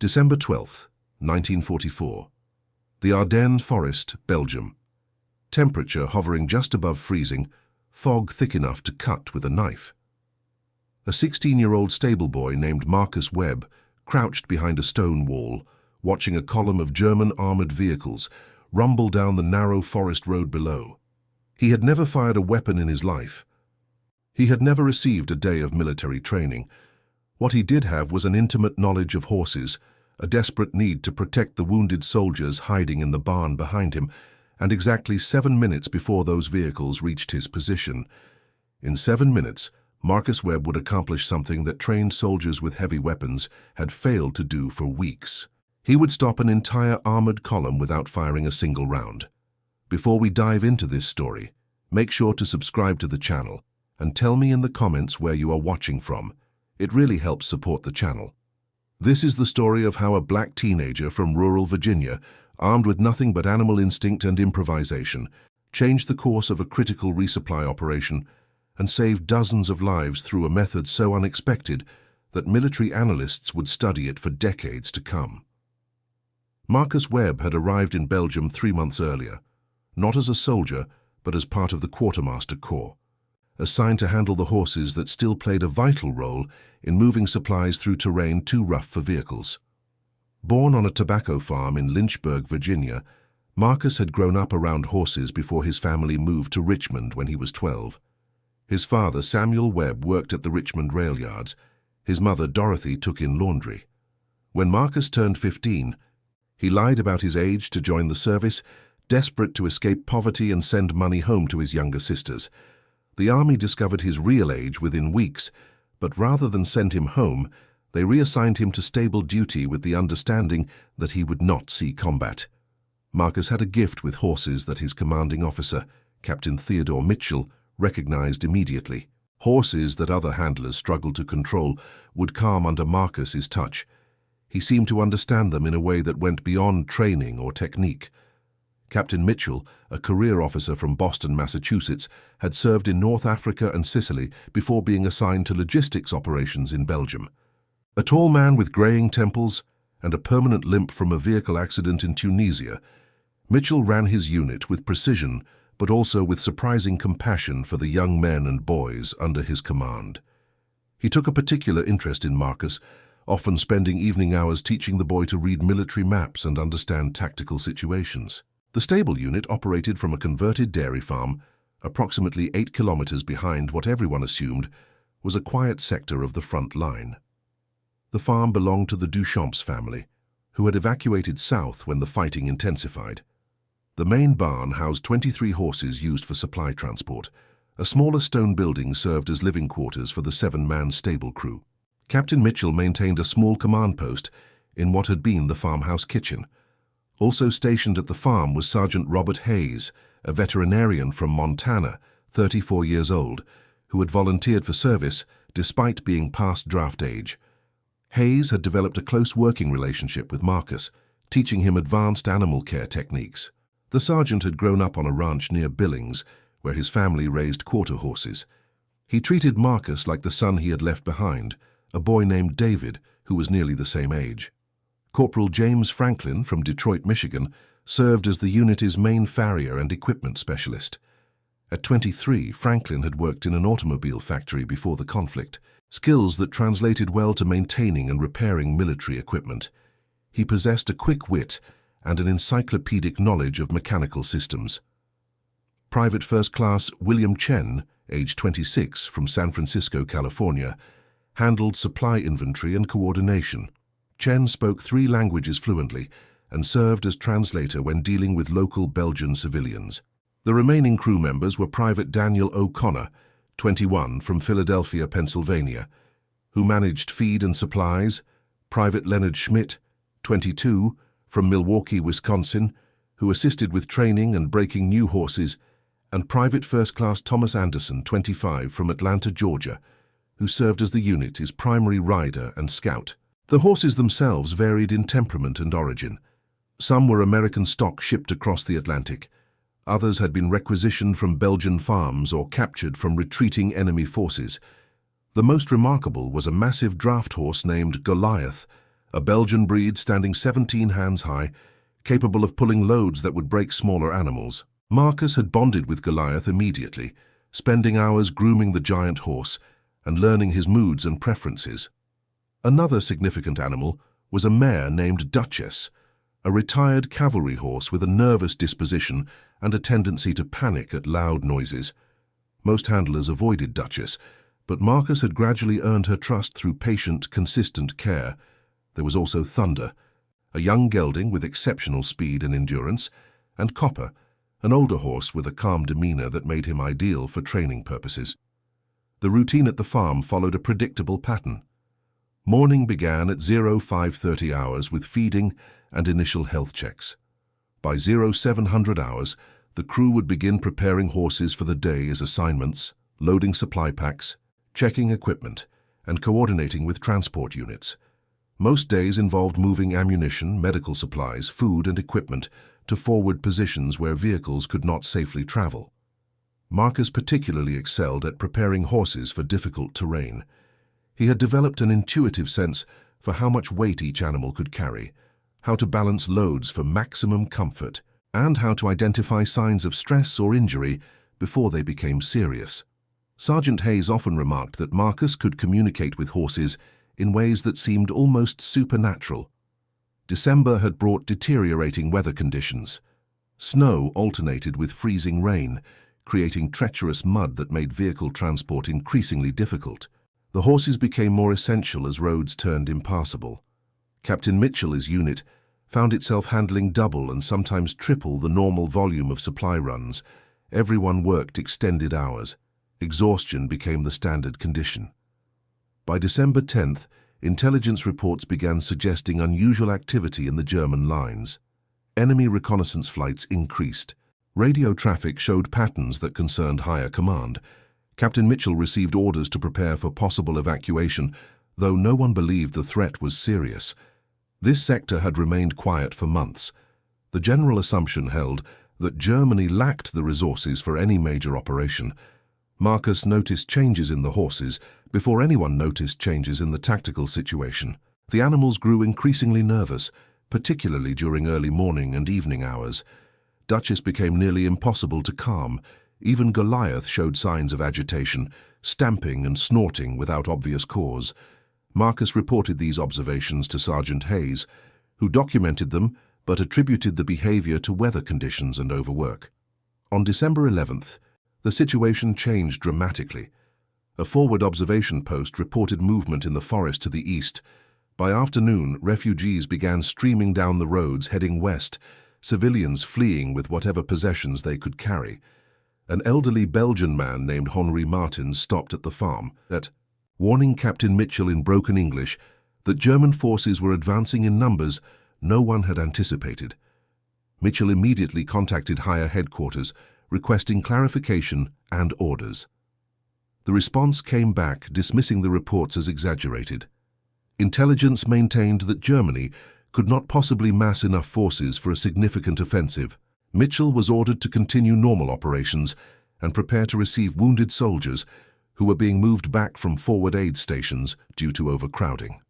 December 12, 1944. The Ardennes Forest, Belgium. Temperature hovering just above freezing, fog thick enough to cut with a knife. A 16-year-old stable boy named Marcus Webb crouched behind a stone wall, watching a column of German armored vehicles rumble down the narrow forest road below. He had never fired a weapon in his life. He had never received a day of military training. What he did have was an intimate knowledge of horses, a desperate need to protect the wounded soldiers hiding in the barn behind him, and exactly 7 minutes before those vehicles reached his position. In 7 minutes, Marcus Webb would accomplish something that trained soldiers with heavy weapons had failed to do for weeks. He would stop an entire armored column without firing a single round. Before we dive into this story, make sure to subscribe to the channel and tell me in the comments where you are watching from. It really helps support the channel. This is the story of how a black teenager from rural Virginia, armed with nothing but animal instinct and improvisation, changed the course of a critical resupply operation and saved dozens of lives through a method so unexpected that military analysts would study it for decades to come. Marcus Webb had arrived in Belgium 3 months earlier, not as a soldier, but as part of the Quartermaster Corps, assigned to handle the horses that still played a vital role in moving supplies through terrain too rough for vehicles. Born on a tobacco farm in Lynchburg, Virginia, Marcus had grown up around horses before his family moved to Richmond when he was 12. His father, Samuel Webb, worked at the Richmond rail yards. His mother, Dorothy, took in laundry. When Marcus turned 15, he lied about his age to join the service, desperate to escape poverty and send money home to his younger sisters. The army discovered his real age within weeks, but rather than send him home, they reassigned him to stable duty with the understanding that he would not see combat. Marcus had a gift with horses that his commanding officer, Captain Theodore Mitchell, recognized immediately. Horses that other handlers struggled to control would calm under Marcus's touch. He seemed to understand them in a way that went beyond training or technique. Captain Mitchell, a career officer from Boston, Massachusetts, had served in North Africa and Sicily before being assigned to logistics operations in Belgium. A tall man with graying temples and a permanent limp from a vehicle accident in Tunisia, Mitchell ran his unit with precision but also with surprising compassion for the young men and boys under his command. He took a particular interest in Marcus, often spending evening hours teaching the boy to read military maps and understand tactical situations. The stable unit operated from a converted dairy farm, approximately 8 kilometers behind what everyone assumed was a quiet sector of the front line. The farm belonged to the Duchamps family, who had evacuated south when the fighting intensified. The main barn housed 23 horses used for supply transport. A smaller stone building served as living quarters for the 7-man stable crew. Captain Mitchell maintained a small command post in what had been the farmhouse kitchen. Also stationed at the farm was Sergeant Robert Hayes, a veterinarian from Montana, 34 years old, who had volunteered for service despite being past draft age. Hayes had developed a close working relationship with Marcus, teaching him advanced animal care techniques. The sergeant had grown up on a ranch near Billings, where his family raised quarter horses. He treated Marcus like the son he had left behind, a boy named David, who was nearly the same age. Corporal James Franklin from Detroit, Michigan, served as the unit's main farrier and equipment specialist. At 23, Franklin had worked in an automobile factory before the conflict, skills that translated well to maintaining and repairing military equipment. He possessed a quick wit and an encyclopedic knowledge of mechanical systems. Private First Class William Chen, age 26, from San Francisco, California, handled supply inventory and coordination. Chen spoke 3 languages fluently and served as translator when dealing with local Belgian civilians. The remaining crew members were Private Daniel O'Connor, 21, from Philadelphia, Pennsylvania, who managed feed and supplies, Private Leonard Schmidt, 22, from Milwaukee, Wisconsin, who assisted with training and breaking new horses, and Private First Class Thomas Anderson, 25, from Atlanta, Georgia, who served as the unit's primary rider and scout. The horses themselves varied in temperament and origin. Some were American stock shipped across the Atlantic. Others had been requisitioned from Belgian farms or captured from retreating enemy forces. The most remarkable was a massive draft horse named Goliath, a Belgian breed standing 17 hands high, capable of pulling loads that would break smaller animals. Marcus had bonded with Goliath immediately, spending hours grooming the giant horse and learning his moods and preferences. Another significant animal was a mare named Duchess, a retired cavalry horse with a nervous disposition and a tendency to panic at loud noises. Most handlers avoided Duchess, but Marcus had gradually earned her trust through patient, consistent care. There was also Thunder, a young gelding with exceptional speed and endurance, and Copper, an older horse with a calm demeanor that made him ideal for training purposes. The routine at the farm followed a predictable pattern. Morning began at 0530 hours with feeding and initial health checks. By 0700 hours, the crew would begin preparing horses for the day as assignments, loading supply packs, checking equipment, and coordinating with transport units. Most days involved moving ammunition, medical supplies, food, and equipment to forward positions where vehicles could not safely travel. Marcus particularly excelled at preparing horses for difficult terrain. He had developed an intuitive sense for how much weight each animal could carry, how to balance loads for maximum comfort, and how to identify signs of stress or injury before they became serious. Sergeant Hayes often remarked that Marcus could communicate with horses in ways that seemed almost supernatural. December had brought deteriorating weather conditions. Snow alternated with freezing rain, creating treacherous mud that made vehicle transport increasingly difficult. The horses became more essential as roads turned impassable. Captain Mitchell's unit found itself handling double and sometimes triple the normal volume of supply runs. Everyone worked extended hours. Exhaustion became the standard condition. By December 10th, intelligence reports began suggesting unusual activity in the German lines. Enemy reconnaissance flights increased. Radio traffic showed patterns that concerned higher command. Captain Mitchell received orders to prepare for possible evacuation, though no one believed the threat was serious. This sector had remained quiet for months. The general assumption held that Germany lacked the resources for any major operation. Marcus noticed changes in the horses before anyone noticed changes in the tactical situation. The animals grew increasingly nervous, particularly during early morning and evening hours. Duchess became nearly impossible to calm. Even Goliath showed signs of agitation, stamping and snorting without obvious cause. Marcus reported these observations to Sergeant Hayes, who documented them but attributed the behavior to weather conditions and overwork. On December 11th, the situation changed dramatically. A forward observation post reported movement in the forest to the east. By afternoon, refugees began streaming down the roads heading west, civilians fleeing with whatever possessions they could carry. An elderly Belgian man named Henri Martins stopped at the farm, warning Captain Mitchell in broken English that German forces were advancing in numbers no one had anticipated. Mitchell immediately contacted higher headquarters, requesting clarification and orders. The response came back, dismissing the reports as exaggerated. Intelligence maintained that Germany could not possibly mass enough forces for a significant offensive. Mitchell was ordered to continue normal operations and prepare to receive wounded soldiers who were being moved back from forward aid stations due to overcrowding.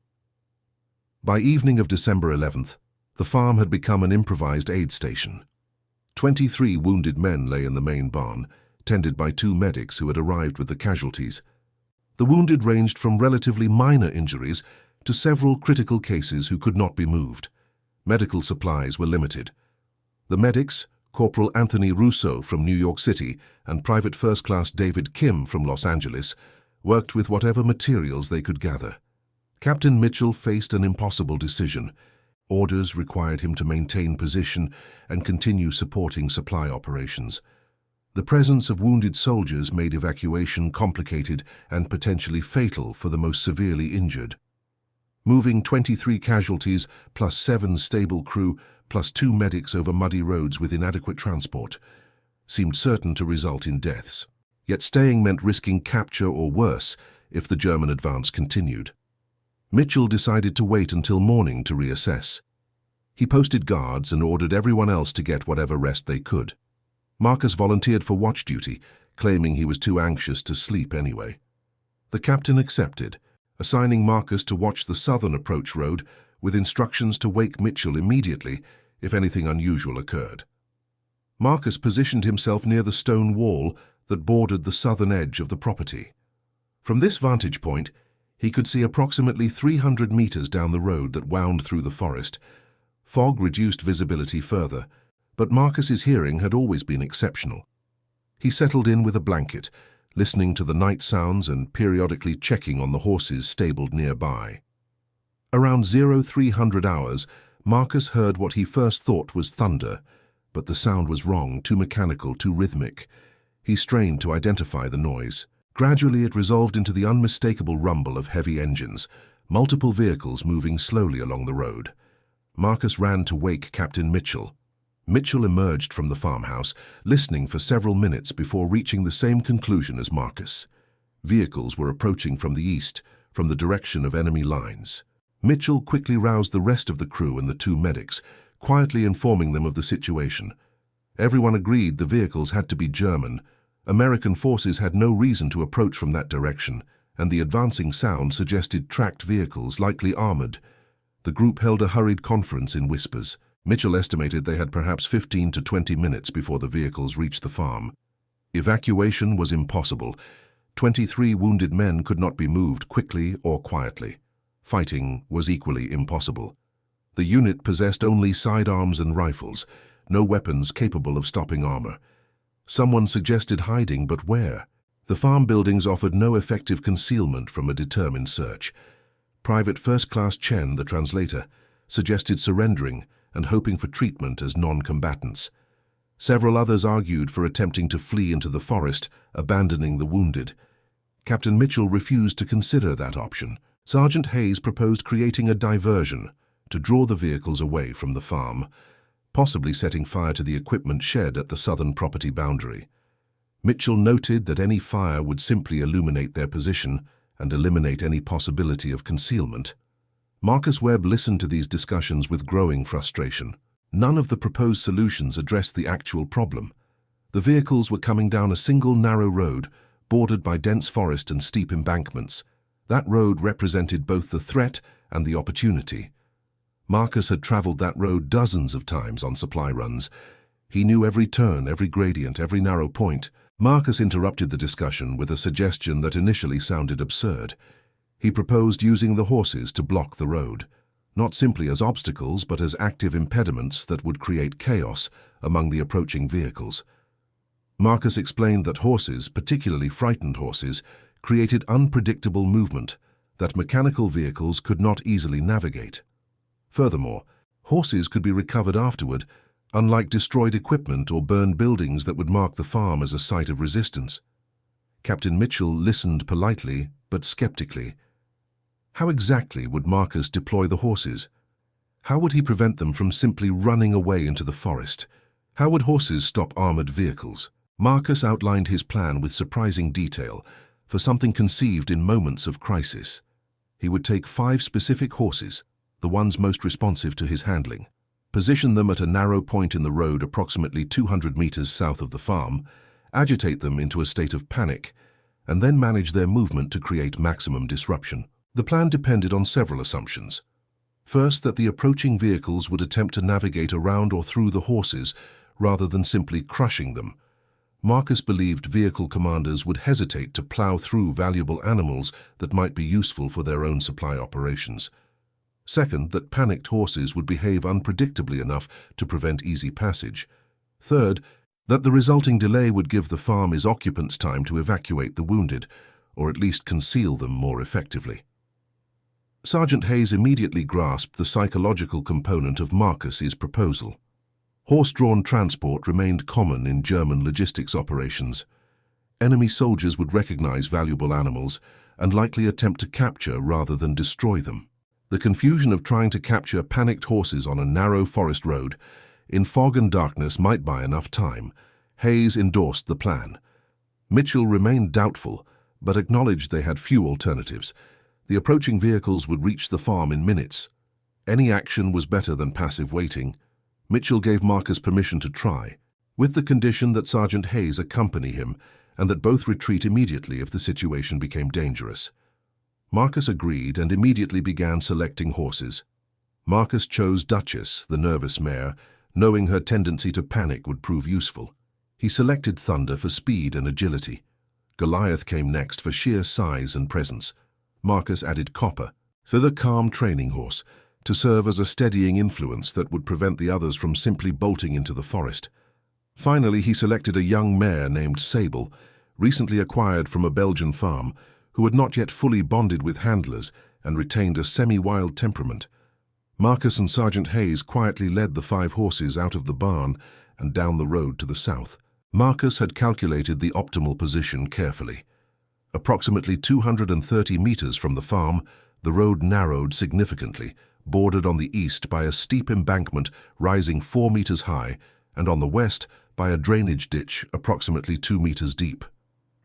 By evening of December 11th, the farm had become an improvised aid station. 23 wounded men lay in the main barn, tended by 2 medics who had arrived with the casualties. The wounded ranged from relatively minor injuries to several critical cases who could not be moved. Medical supplies were limited. The medics, Corporal Anthony Russo from New York City and Private First Class David Kim from Los Angeles, worked with whatever materials they could gather. Captain Mitchell faced an impossible decision. Orders required him to maintain position and continue supporting supply operations. The presence of wounded soldiers made evacuation complicated and potentially fatal for the most severely injured. Moving 23 casualties plus 7 stable crew plus 2 medics over muddy roads with inadequate transport seemed certain to result in deaths. Yet staying meant risking capture or worse if the German advance continued. Mitchell decided to wait until morning to reassess. He posted guards and ordered everyone else to get whatever rest they could. Marcus volunteered for watch duty, claiming he was too anxious to sleep anyway. The captain accepted, assigning Marcus to watch the southern approach road, with instructions to wake Mitchell immediately if anything unusual occurred. Marcus positioned himself near the stone wall that bordered the southern edge of the property. From this vantage point, he could see approximately 300 meters down the road that wound through the forest. Fog reduced visibility further, but Marcus's hearing had always been exceptional. He settled in with a blanket, listening to the night sounds and periodically checking on the horses stabled nearby. Around 0300 hours, Marcus heard what he first thought was thunder, but the sound was wrong, too mechanical, too rhythmic. He strained to identify the noise. Gradually it resolved into the unmistakable rumble of heavy engines, multiple vehicles moving slowly along the road. Marcus ran to wake Captain Mitchell. Mitchell emerged from the farmhouse, listening for several minutes before reaching the same conclusion as Marcus. Vehicles were approaching from the east, from the direction of enemy lines. Mitchell quickly roused the rest of the crew and the two medics, quietly informing them of the situation. Everyone agreed the vehicles had to be German. American forces had no reason to approach from that direction, and the advancing sound suggested tracked vehicles, likely armored. The group held a hurried conference in whispers. Mitchell estimated they had perhaps 15 to 20 minutes before the vehicles reached the farm. Evacuation was impossible. 23 wounded men could not be moved quickly or quietly. Fighting was equally impossible. The unit possessed only sidearms and rifles, no weapons capable of stopping armor. Someone suggested hiding, but where? The farm buildings offered no effective concealment from a determined search. Private First Class Chen, the translator, suggested surrendering and hoping for treatment as non-combatants. Several others argued for attempting to flee into the forest, abandoning the wounded. Captain Mitchell refused to consider that option. Sergeant Hayes proposed creating a diversion to draw the vehicles away from the farm, possibly setting fire to the equipment shed at the southern property boundary. Mitchell noted that any fire would simply illuminate their position and eliminate any possibility of concealment. Marcus Webb listened to these discussions with growing frustration. None of the proposed solutions addressed the actual problem. The vehicles were coming down a single narrow road, bordered by dense forest and steep embankments. That road represented both the threat and the opportunity. Marcus had traveled that road dozens of times on supply runs. He knew every turn, every gradient, every narrow point. Marcus interrupted the discussion with a suggestion that initially sounded absurd. He proposed using the horses to block the road, not simply as obstacles but as active impediments that would create chaos among the approaching vehicles. Marcus explained that horses, particularly frightened horses, created unpredictable movement that mechanical vehicles could not easily navigate. Furthermore, horses could be recovered afterward, unlike destroyed equipment or burned buildings that would mark the farm as a site of resistance. Captain Mitchell listened politely but skeptically. How exactly would Marcus deploy the horses? How would he prevent them from simply running away into the forest? How would horses stop armored vehicles? Marcus outlined his plan with surprising detail for something conceived in moments of crisis. He would take 5 specific horses, the ones most responsive to his handling, position them at a narrow point in the road approximately 200 meters south of the farm, agitate them into a state of panic, and then manage their movement to create maximum disruption. The plan depended on several assumptions. First, that the approaching vehicles would attempt to navigate around or through the horses rather than simply crushing them. Marcus believed vehicle commanders would hesitate to plow through valuable animals that might be useful for their own supply operations. Second, that panicked horses would behave unpredictably enough to prevent easy passage. Third, that the resulting delay would give the farm's occupants time to evacuate the wounded, or at least conceal them more effectively. Sergeant Hayes immediately grasped the psychological component of Marcus's proposal. Horse-drawn transport remained common in German logistics operations. Enemy soldiers would recognize valuable animals and likely attempt to capture rather than destroy them. The confusion of trying to capture panicked horses on a narrow forest road in fog and darkness might buy enough time. Hayes endorsed the plan. Mitchell remained doubtful, but acknowledged they had few alternatives. The approaching vehicles would reach the farm in minutes. Any action was better than passive waiting. Mitchell gave Marcus permission to try, with the condition that Sergeant Hayes accompany him and that both retreat immediately if the situation became dangerous. Marcus agreed and immediately began selecting horses. Marcus chose Duchess, the nervous mare, knowing her tendency to panic would prove useful. He selected Thunder for speed and agility. Goliath came next for sheer size and presence. Marcus added Copper, the calm training horse, to serve as a steadying influence that would prevent the others from simply bolting into the forest. Finally, he selected a young mare named Sable, recently acquired from a Belgian farm, who had not yet fully bonded with handlers and retained a semi-wild temperament. Marcus and Sergeant Hayes quietly led the 5 horses out of the barn and down the road to the south. Marcus had calculated the optimal position carefully. Approximately 230 meters from the farm, the road narrowed significantly, bordered on the east by a steep embankment rising 4 meters high, and on the west by a drainage ditch approximately 2 meters deep.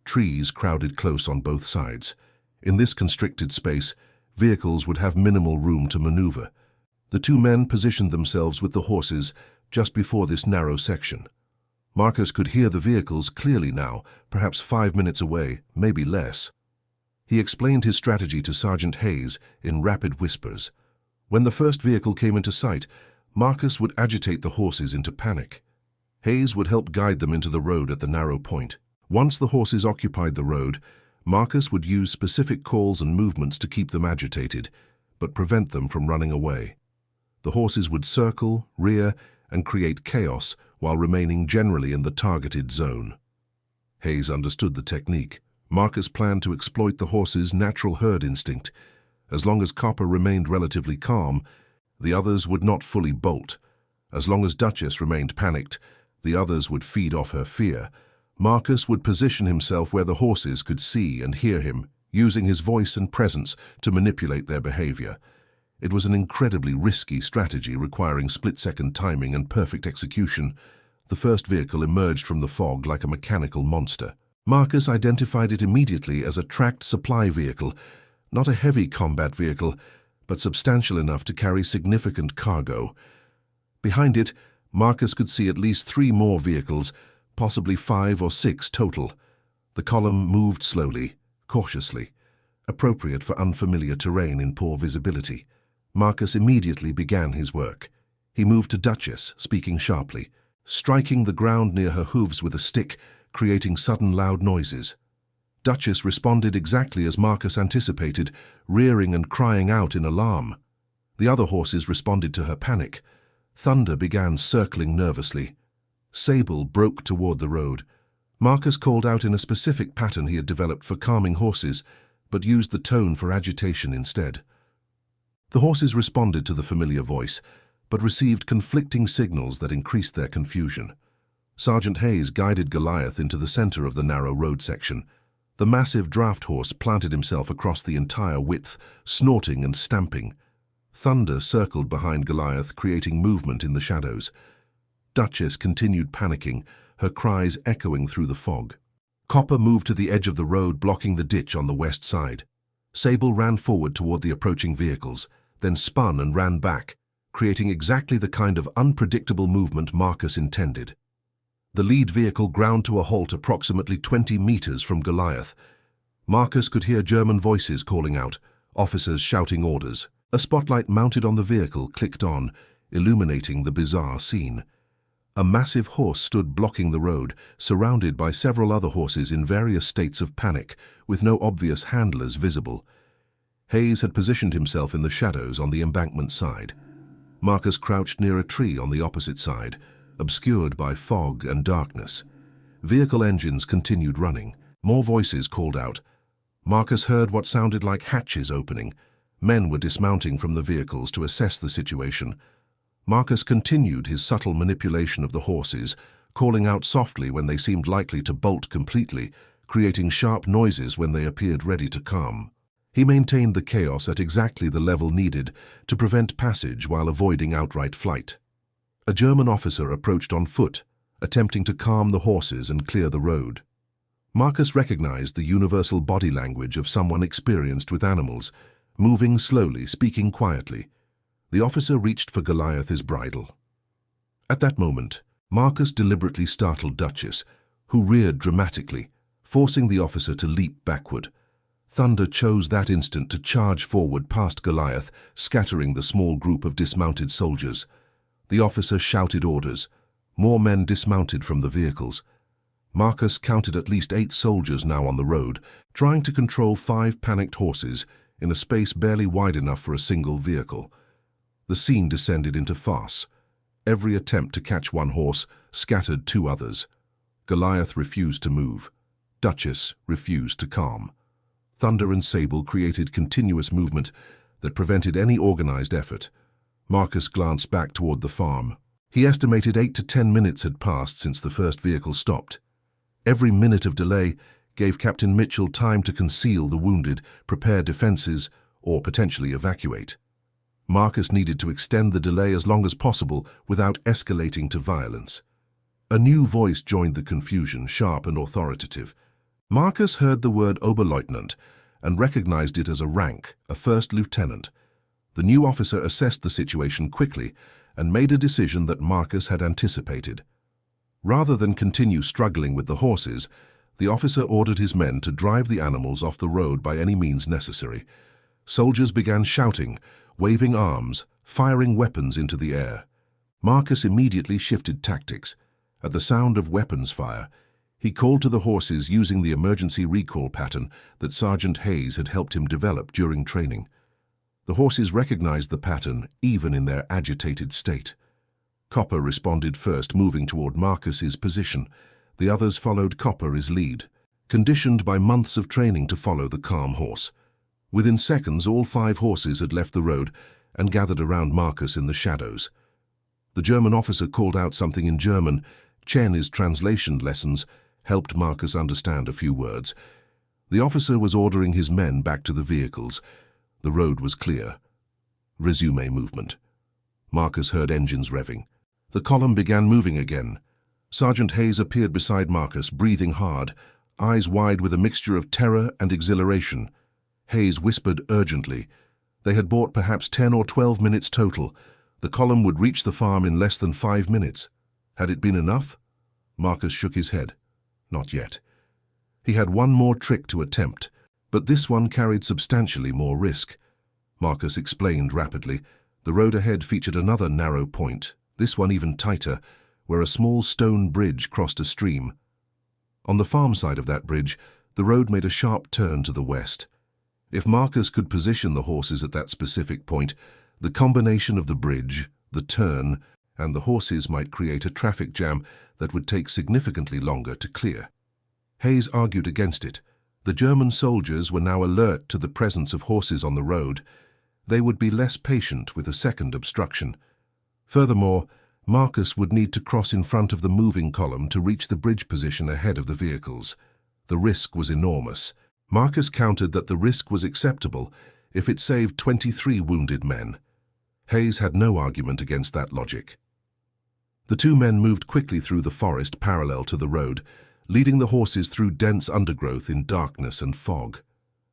Trees crowded close on both sides. In this constricted space, vehicles would have minimal room to maneuver. The 2 men positioned themselves with the horses just before this narrow section. Marcus could hear the vehicles clearly now, perhaps 5 minutes away, maybe less. He explained his strategy to Sergeant Hayes in rapid whispers. When the first vehicle came into sight, Marcus would agitate the horses into panic. Hayes would help guide them into the road at the narrow point. Once the horses occupied the road, Marcus would use specific calls and movements to keep them agitated, but prevent them from running away. The horses would circle, rear, and create chaos while remaining generally in the targeted zone. Hayes understood the technique. Marcus planned to exploit the horses' natural herd instinct. As long as Copper remained relatively calm, the others would not fully bolt. As long as Duchess remained panicked, the others would feed off her fear. Marcus would position himself where the horses could see and hear him, using his voice and presence to manipulate their behavior. It was an incredibly risky strategy requiring split-second timing and perfect execution. The first vehicle emerged from the fog like a mechanical monster. Marcus identified it immediately as a tracked supply vehicle, not a heavy combat vehicle, but substantial enough to carry significant cargo. Behind it, Marcus could see at least 3 more vehicles, possibly 5 or 6 total. The column moved slowly, cautiously, appropriate for unfamiliar terrain in poor visibility. Marcus immediately began his work. He moved to Duchess, speaking sharply, striking the ground near her hooves with a stick, creating sudden loud noises. Duchess responded exactly as Marcus anticipated, rearing and crying out in alarm. The other horses responded to her panic. Thunder began circling nervously. Sable broke toward the road. Marcus called out in a specific pattern he had developed for calming horses, but used the tone for agitation instead. The horses responded to the familiar voice, but received conflicting signals that increased their confusion. Sergeant Hayes guided Goliath into the center of the narrow road section. The massive draft horse planted himself across the entire width, snorting and stamping. Thunder circled behind Goliath, creating movement in the shadows. Duchess continued panicking, her cries echoing through the fog. Copper moved to the edge of the road, blocking the ditch on the west side. Sable ran forward toward the approaching vehicles, then spun and ran back, creating exactly the kind of unpredictable movement Marcus intended. The lead vehicle ground to a halt approximately 20 meters from Goliath. Marcus could hear German voices calling out, officers shouting orders. A spotlight mounted on the vehicle clicked on, illuminating the bizarre scene. A massive horse stood blocking the road, surrounded by several other horses in various states of panic, with no obvious handlers visible. Hayes had positioned himself in the shadows on the embankment side. Marcus crouched near a tree on the opposite side, obscured by fog and darkness. Vehicle engines continued running. More voices called out. Marcus heard what sounded like hatches opening. Men were dismounting from the vehicles to assess the situation. Marcus continued his subtle manipulation of the horses, calling out softly when they seemed likely to bolt completely, creating sharp noises when they appeared ready to calm. He maintained the chaos at exactly the level needed to prevent passage while avoiding outright flight. A German officer approached on foot, attempting to calm the horses and clear the road. Marcus recognized the universal body language of someone experienced with animals, moving slowly, speaking quietly. The officer reached for Goliath's bridle. At that moment, Marcus deliberately startled Duchess, who reared dramatically, forcing the officer to leap backward. Thunder chose that instant to charge forward past Goliath, scattering the small group of dismounted soldiers. The officer shouted orders. More men dismounted from the vehicles. Marcus counted at least 8 soldiers now on the road, trying to control 5 panicked horses in a space barely wide enough for a single vehicle. The scene descended into farce. Every attempt to catch one horse scattered 2 others. Goliath refused to move. Duchess refused to calm. Thunder and Sable created continuous movement that prevented any organized effort. Marcus glanced back toward the farm. He estimated 8 to 10 minutes had passed since the first vehicle stopped. Every minute of delay gave Captain Mitchell time to conceal the wounded, prepare defenses, or potentially evacuate. Marcus needed to extend the delay as long as possible without escalating to violence. A new voice joined the confusion, sharp and authoritative. Marcus heard the word Oberleutnant and recognized it as a rank, a first lieutenant. The new officer assessed the situation quickly and made a decision that Marcus had anticipated. Rather than continue struggling with the horses, the officer ordered his men to drive the animals off the road by any means necessary. Soldiers began shouting, waving arms, firing weapons into the air. Marcus immediately shifted tactics. At the sound of weapons fire, he called to the horses using the emergency recall pattern that Sergeant Hayes had helped him develop during training. The horses recognized the pattern even in their agitated state. Copper responded first, moving toward Marcus's position. The others followed Copper's lead, conditioned by months of training to follow the calm horse. Within seconds, all 5 horses had left the road and gathered around Marcus in the shadows. The German officer called out something in German. Chen's translation lessons helped Marcus understand a few words. The officer was ordering his men back to the vehicles. The road was clear. Resume movement. Marcus heard engines revving. The column began moving again. Sergeant Hayes appeared beside Marcus, breathing hard, eyes wide with a mixture of terror and exhilaration. Hayes whispered urgently. They had bought perhaps 10 or 12 minutes total. The column would reach the farm in less than 5 minutes. Had it been enough? Marcus shook his head. Not yet. He had one more trick to attempt, but this one carried substantially more risk. Marcus explained rapidly. The road ahead featured another narrow point, this one even tighter, where a small stone bridge crossed a stream. On the farm side of that bridge, the road made a sharp turn to the west. If Marcus could position the horses at that specific point, the combination of the bridge, the turn, and the horses might create a traffic jam that would take significantly longer to clear. Hayes argued against it. The German soldiers were now alert to the presence of horses on the road. They would be less patient with a second obstruction. Furthermore, Marcus would need to cross in front of the moving column to reach the bridge position ahead of the vehicles. The risk was enormous. Marcus countered that the risk was acceptable if it saved 23 wounded men. Hayes had no argument against that logic. The 2 men moved quickly through the forest parallel to the road, leading the horses through dense undergrowth in darkness and fog.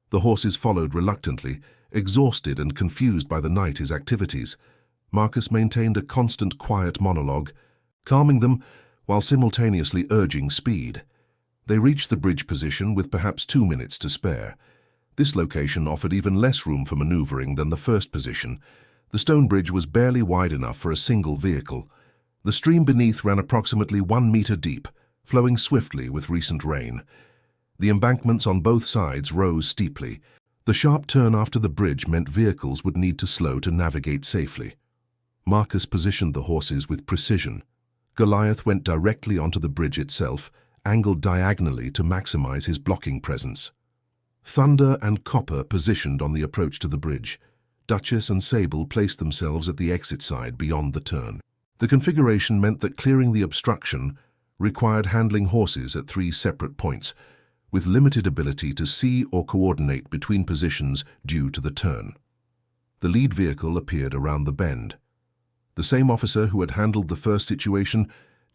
The horses followed reluctantly, exhausted and confused by the night's activities. Marcus maintained a constant quiet monologue, calming them while simultaneously urging speed. They reached the bridge position with perhaps 2 minutes to spare. This location offered even less room for maneuvering than the first position. The stone bridge was barely wide enough for a single vehicle. The stream beneath ran approximately 1 meter deep, flowing swiftly with recent rain. The embankments on both sides rose steeply. The sharp turn after the bridge meant vehicles would need to slow to navigate safely. Marcus positioned the horses with precision. Goliath went directly onto the bridge itself, angled diagonally to maximize his blocking presence. Thunder and Copper positioned on the approach to the bridge. Duchess and Sable placed themselves at the exit side beyond the turn. The configuration meant that clearing the obstruction required handling horses at 3 separate points, with limited ability to see or coordinate between positions due to the turn. The lead vehicle appeared around the bend. The same officer who had handled the first situation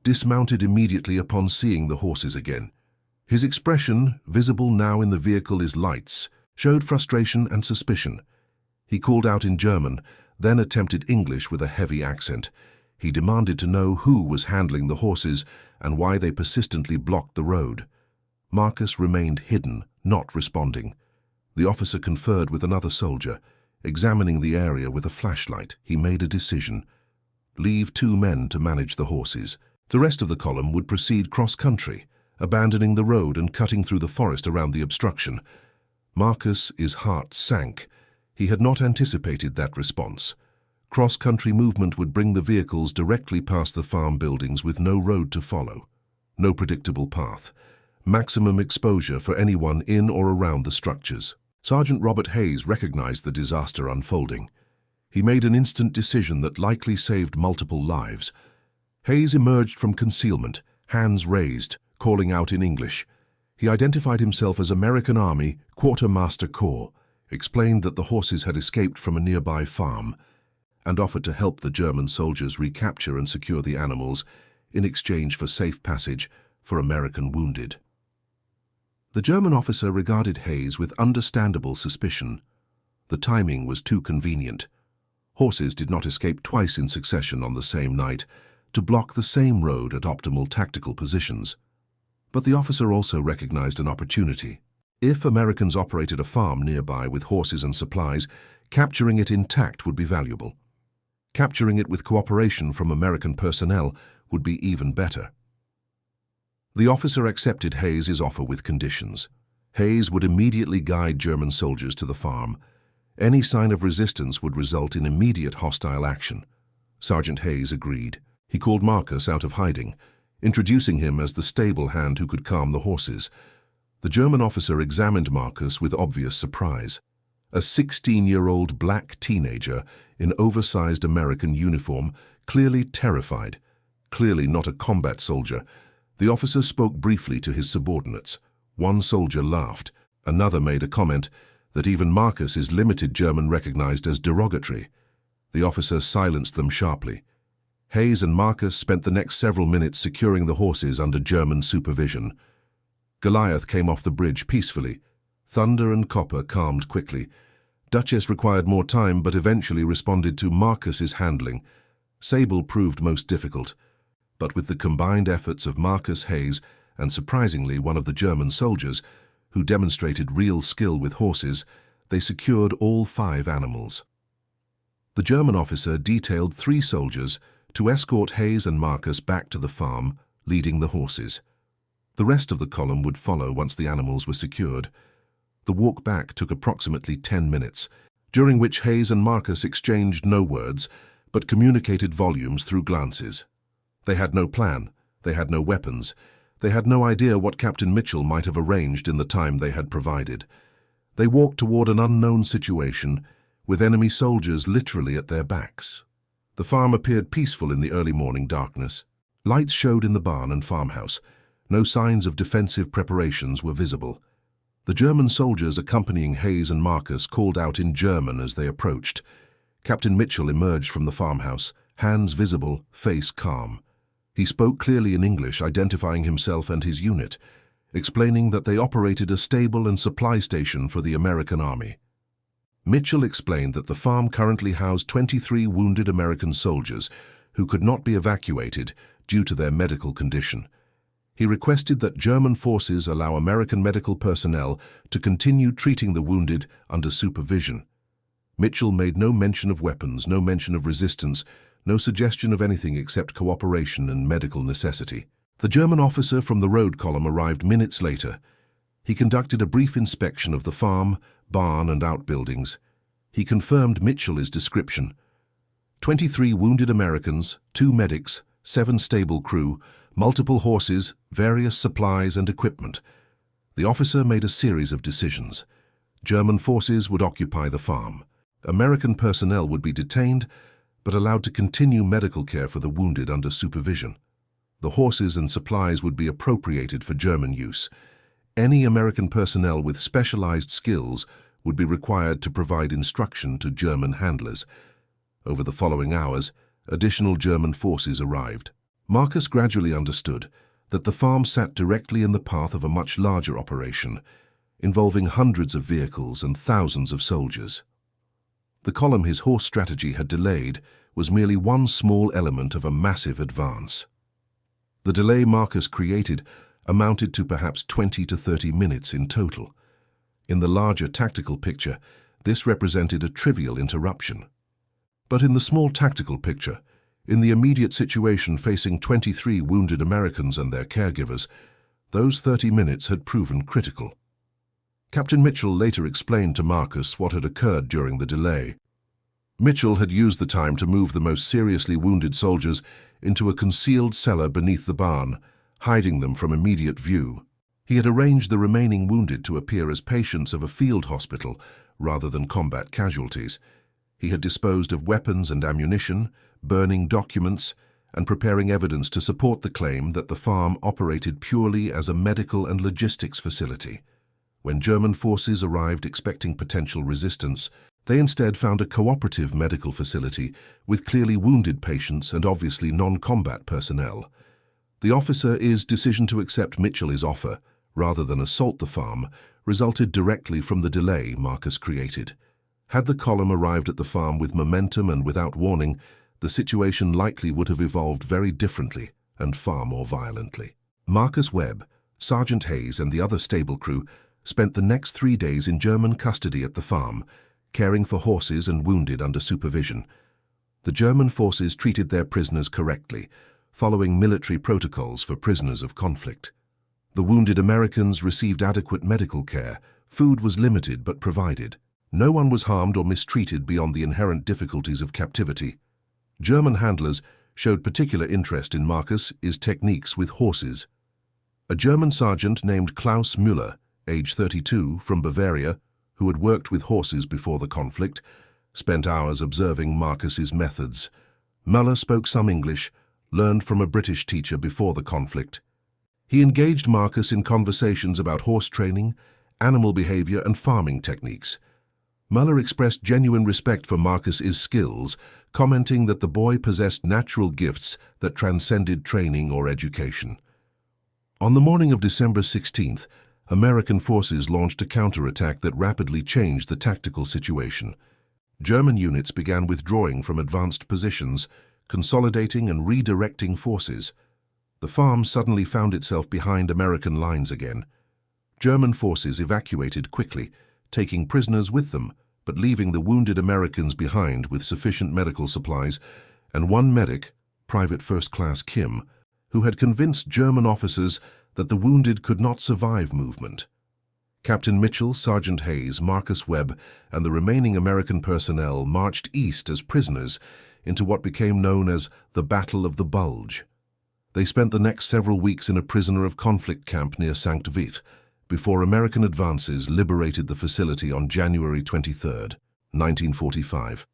dismounted immediately upon seeing the horses again. His expression, visible now in the vehicle's lights, showed frustration and suspicion. He called out in German, then attempted English with a heavy accent. He demanded to know who was handling the horses and why they persistently blocked the road. Marcus remained hidden, not responding. The officer conferred with another soldier. Examining the area with a flashlight, he made a decision. Leave 2 men to manage the horses. The rest of the column would proceed cross-country, abandoning the road and cutting through the forest around the obstruction. Marcus's heart sank. He had not anticipated that response. Cross-country movement would bring the vehicles directly past the farm buildings with no road to follow, no predictable path, maximum exposure for anyone in or around the structures. Sergeant Robert Hayes recognized the disaster unfolding. He made an instant decision that likely saved multiple lives. Hayes emerged from concealment, hands raised, calling out in English. He identified himself as American Army Quartermaster Corps, explained that the horses had escaped from a nearby farm, and offered to help the German soldiers recapture and secure the animals in exchange for safe passage for American wounded. The German officer regarded Hayes with understandable suspicion. The timing was too convenient. Horses did not escape twice in succession on the same night to block the same road at optimal tactical positions. But the officer also recognized an opportunity. If Americans operated a farm nearby with horses and supplies, capturing it intact would be valuable. Capturing it with cooperation from American personnel would be even better. The officer accepted Hayes' offer with conditions. Hayes would immediately guide German soldiers to the farm. Any sign of resistance would result in immediate hostile action. Sergeant Hayes agreed. He called Marcus out of hiding, introducing him as the stable hand who could calm the horses. The German officer examined Marcus with obvious surprise. A 16-year-old black teenager in oversized American uniform, clearly terrified, clearly not a combat soldier. The officer spoke briefly to his subordinates. One soldier laughed. Another made a comment that even Marcus's limited German recognized as derogatory. The officer silenced them sharply. Hayes and Marcus spent the next several minutes securing the horses under German supervision. Goliath came off the bridge peacefully. Thunder and Copper calmed quickly. Duchess required more time but eventually responded to Marcus's handling. Sable proved most difficult. But with the combined efforts of Marcus, Hayes, and surprisingly one of the German soldiers, who demonstrated real skill with horses, they secured all 5 animals. The German officer detailed 3 soldiers to escort Hayes and Marcus back to the farm, leading the horses. The rest of the column would follow once the animals were secured. The walk back took approximately 10 minutes, during which Hayes and Marcus exchanged no words, but communicated volumes through glances. They had no plan, they had no weapons, they had no idea what Captain Mitchell might have arranged in the time they had provided. They walked toward an unknown situation, with enemy soldiers literally at their backs. The farm appeared peaceful in the early morning darkness. Lights showed in the barn and farmhouse. No signs of defensive preparations were visible. The German soldiers accompanying Hayes and Marcus called out in German as they approached. Captain Mitchell emerged from the farmhouse, hands visible, face calm. He spoke clearly in English, identifying himself and his unit, explaining that they operated a stable and supply station for the American Army. Mitchell explained that the farm currently housed 23 wounded American soldiers who could not be evacuated due to their medical condition. He requested that German forces allow American medical personnel to continue treating the wounded under supervision. Mitchell made no mention of weapons, no mention of resistance, no suggestion of anything except cooperation and medical necessity. The German officer from the road column arrived minutes later. He conducted a brief inspection of the farm, barn, and outbuildings. He confirmed Mitchell's description. 23 wounded Americans, 2 medics, 7 stable crew, multiple horses, various supplies and equipment. The officer made a series of decisions. German forces would occupy the farm. American personnel would be detained, but allowed to continue medical care for the wounded under supervision. The horses and supplies would be appropriated for German use. Any American personnel with specialized skills would be required to provide instruction to German handlers. Over the following hours, additional German forces arrived. Marcus gradually understood that the farm sat directly in the path of a much larger operation, involving hundreds of vehicles and thousands of soldiers. The column his horse strategy had delayed was merely one small element of a massive advance. The delay Marcus created amounted to perhaps 20 to 30 minutes in total. In the larger tactical picture, this represented a trivial interruption. But in the small tactical picture, in the immediate situation facing 23 wounded Americans and their caregivers, those 30 minutes had proven critical. Captain Mitchell later explained to Marcus what had occurred during the delay. Mitchell had used the time to move the most seriously wounded soldiers into a concealed cellar beneath the barn, hiding them from immediate view. He had arranged the remaining wounded to appear as patients of a field hospital rather than combat casualties. He had disposed of weapons and ammunition, burning documents, and preparing evidence to support the claim that the farm operated purely as a medical and logistics facility. When German forces arrived expecting potential resistance, they instead found a cooperative medical facility with clearly wounded patients and obviously non-combat personnel. The officer's decision to accept Mitchell's offer, rather than assault the farm, resulted directly from the delay Marcus created. Had the column arrived at the farm with momentum and without warning, the situation likely would have evolved very differently and far more violently. Marcus Webb, Sergeant Hayes, and the other stable crew spent the next 3 days in German custody at the farm, caring for horses and wounded under supervision. The German forces treated their prisoners correctly, following military protocols for prisoners of conflict. The wounded Americans received adequate medical care. Food was limited but provided. No one was harmed or mistreated beyond the inherent difficulties of captivity. German handlers showed particular interest in Marcus's techniques with horses. A German sergeant named Klaus Müller, age 32, from Bavaria, who had worked with horses before the conflict, spent hours observing Marcus's methods. Müller spoke some English, learned from a British teacher before the conflict. He engaged Marcus in conversations about horse training, animal behavior, and farming techniques. Müller expressed genuine respect for Marcus's skills, commenting that the boy possessed natural gifts that transcended training or education. On the morning of December 16th, American forces launched a counterattack that rapidly changed the tactical situation. German units began withdrawing from advanced positions, consolidating and redirecting forces. The farm suddenly found itself behind American lines again. German forces evacuated quickly, taking prisoners with them, but leaving the wounded Americans behind with sufficient medical supplies and one medic, Private First Class Kim, who had convinced German officers that the wounded could not survive movement. Captain Mitchell, Sergeant Hayes, Marcus Webb, and the remaining American personnel marched east as prisoners into what became known as the Battle of the Bulge. They spent the next several weeks in a prisoner of conflict camp near St. Vith, before American advances liberated the facility on January 23, 1945.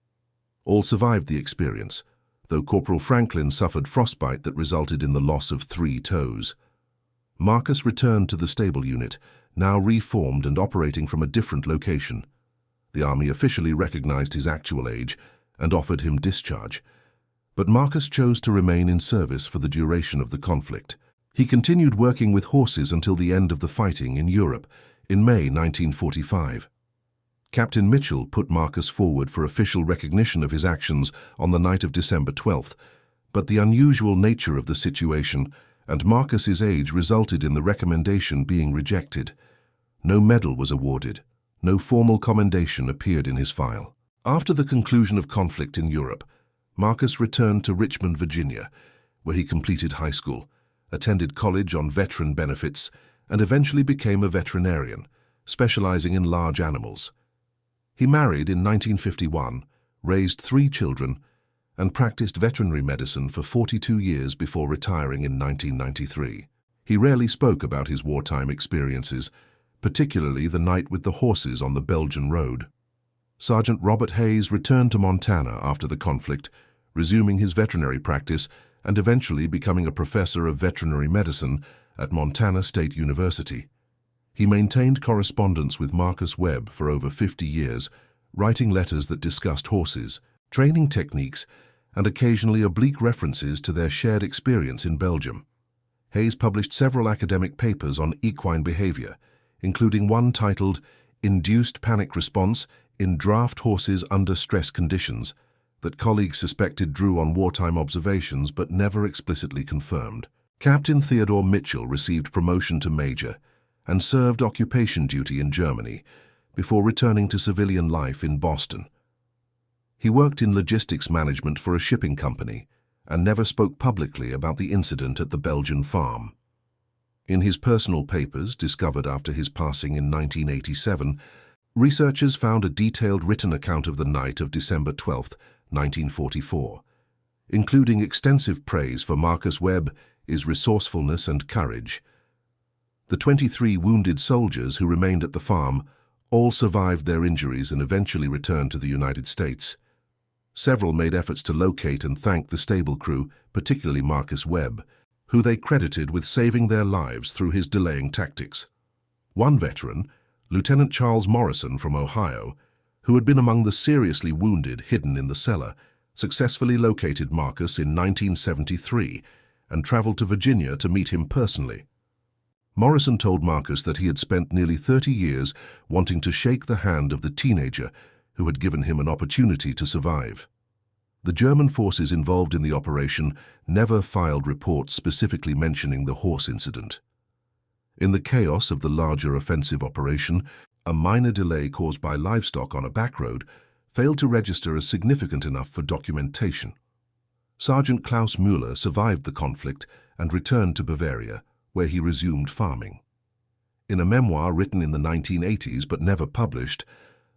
All survived the experience, though Corporal Franklin suffered frostbite that resulted in the loss of 3 toes. Marcus returned to the stable unit, now reformed and operating from a different location. The Army officially recognized his actual age and offered him discharge. But Marcus chose to remain in service for the duration of the conflict. He continued working with horses until the end of the fighting in Europe, in May 1945. Captain Mitchell put Marcus forward for official recognition of his actions on the night of December 12th, but the unusual nature of the situation and Marcus's age resulted in the recommendation being rejected. No medal was awarded. No formal commendation appeared in his file. After the conclusion of conflict in Europe, Marcus returned to Richmond, Virginia, where he completed high school, attended college on veteran benefits, and eventually became a veterinarian, specializing in large animals. He married in 1951, raised 3 children, and practiced veterinary medicine for 42 years before retiring in 1993. He rarely spoke about his wartime experiences, particularly the night with the horses on the Belgian road. Sergeant Robert Hayes returned to Montana after the conflict, resuming his veterinary practice and eventually becoming a professor of veterinary medicine at Montana State University. He maintained correspondence with Marcus Webb for over 50 years, writing letters that discussed horses, training techniques, and occasionally oblique references to their shared experience in Belgium. Hayes published several academic papers on equine behavior, including one titled Induced Panic Response in Draft Horses Under Stress Conditions, that colleagues suspected drew on wartime observations but never explicitly confirmed. Captain Theodore Mitchell received promotion to major, and served occupation duty in Germany before returning to civilian life in Boston. He worked in logistics management for a shipping company and never spoke publicly about the incident at the Belgian farm. In his personal papers, discovered after his passing in 1987, researchers found a detailed written account of the night of December 12, 1944, including extensive praise for Marcus Webb, his resourcefulness and courage. The 23 wounded soldiers who remained at the farm all survived their injuries and eventually returned to the United States. Several made efforts to locate and thank the stable crew, particularly Marcus Webb, who they credited with saving their lives through his delaying tactics. One veteran, Lieutenant Charles Morrison from Ohio, who had been among the seriously wounded hidden in the cellar, successfully located Marcus in 1973 and traveled to Virginia to meet him personally. Morrison told Marcus that he had spent nearly 30 years wanting to shake the hand of the teenager who had given him an opportunity to survive. The German forces involved in the operation never filed reports specifically mentioning the horse incident. In the chaos of the larger offensive operation, a minor delay caused by livestock on a back road failed to register as significant enough for documentation. Sergeant Klaus Müller survived the conflict and returned to Bavaria, where he resumed farming. In a memoir written in the 1980s but never published,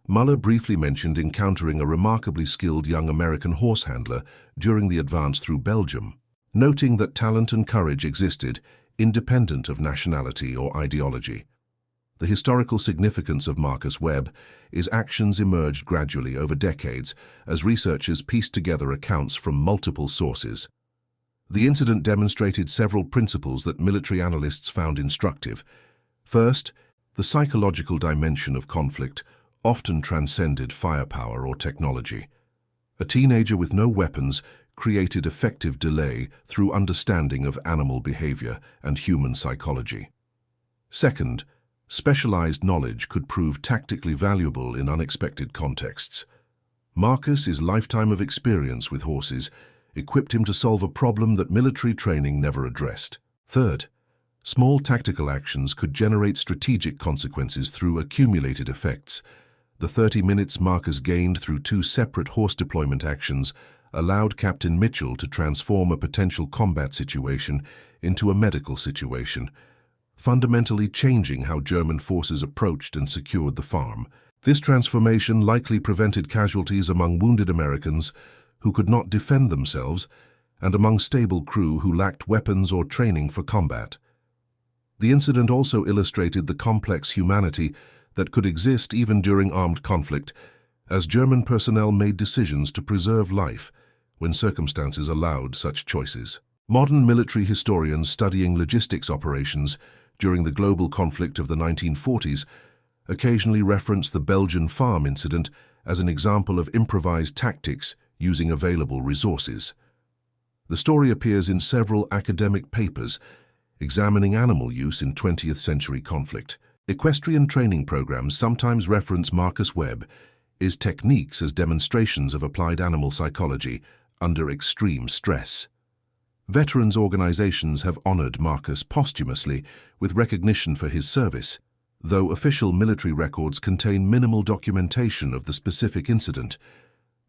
Müller briefly mentioned encountering a remarkably skilled young American horse handler during the advance through Belgium, noting that talent and courage existed independent of nationality or ideology. The historical significance of Marcus Webb is actions emerged gradually over decades as researchers pieced together accounts from multiple sources. The incident demonstrated several principles that military analysts found instructive. First, the psychological dimension of conflict often transcended firepower or technology. A teenager with no weapons created effective delay through understanding of animal behavior and human psychology. Second, specialized knowledge could prove tactically valuable in unexpected contexts. Marcus's lifetime of experience with horses equipped him to solve a problem that military training never addressed. Third, small tactical actions could generate strategic consequences through accumulated effects. The 30 minutes Marcus gained through 2 separate horse deployment actions allowed Captain Mitchell to transform a potential combat situation into a medical situation, fundamentally changing how German forces approached and secured the farm. This transformation likely prevented casualties among wounded Americans who could not defend themselves and among stable crew who lacked weapons or training for combat. The incident also illustrated the complex humanity that could exist even during armed conflict, as German personnel made decisions to preserve life when circumstances allowed such choices. Modern military historians studying logistics operations during the global conflict of the 1940s occasionally reference the Belgian farm incident as an example of improvised tactics using available resources. The story appears in several academic papers examining animal use in 20th century conflict. Equestrian training programs sometimes reference Marcus Webb's techniques as demonstrations of applied animal psychology under extreme stress. Veterans organizations have honored Marcus posthumously with recognition for his service, though official military records contain minimal documentation of the specific incident.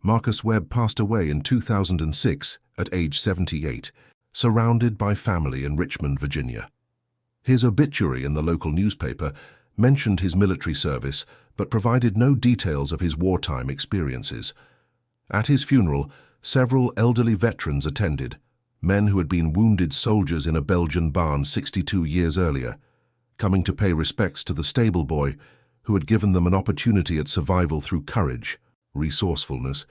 Marcus Webb passed away in 2006 at age 78, surrounded by family in Richmond, Virginia. His obituary in the local newspaper mentioned his military service but provided no details of his wartime experiences. At his funeral, several elderly veterans attended, men who had been wounded soldiers in a Belgian barn 62 years earlier, coming to pay respects to the stable boy who had given them an opportunity at survival through courage, resourcefulness,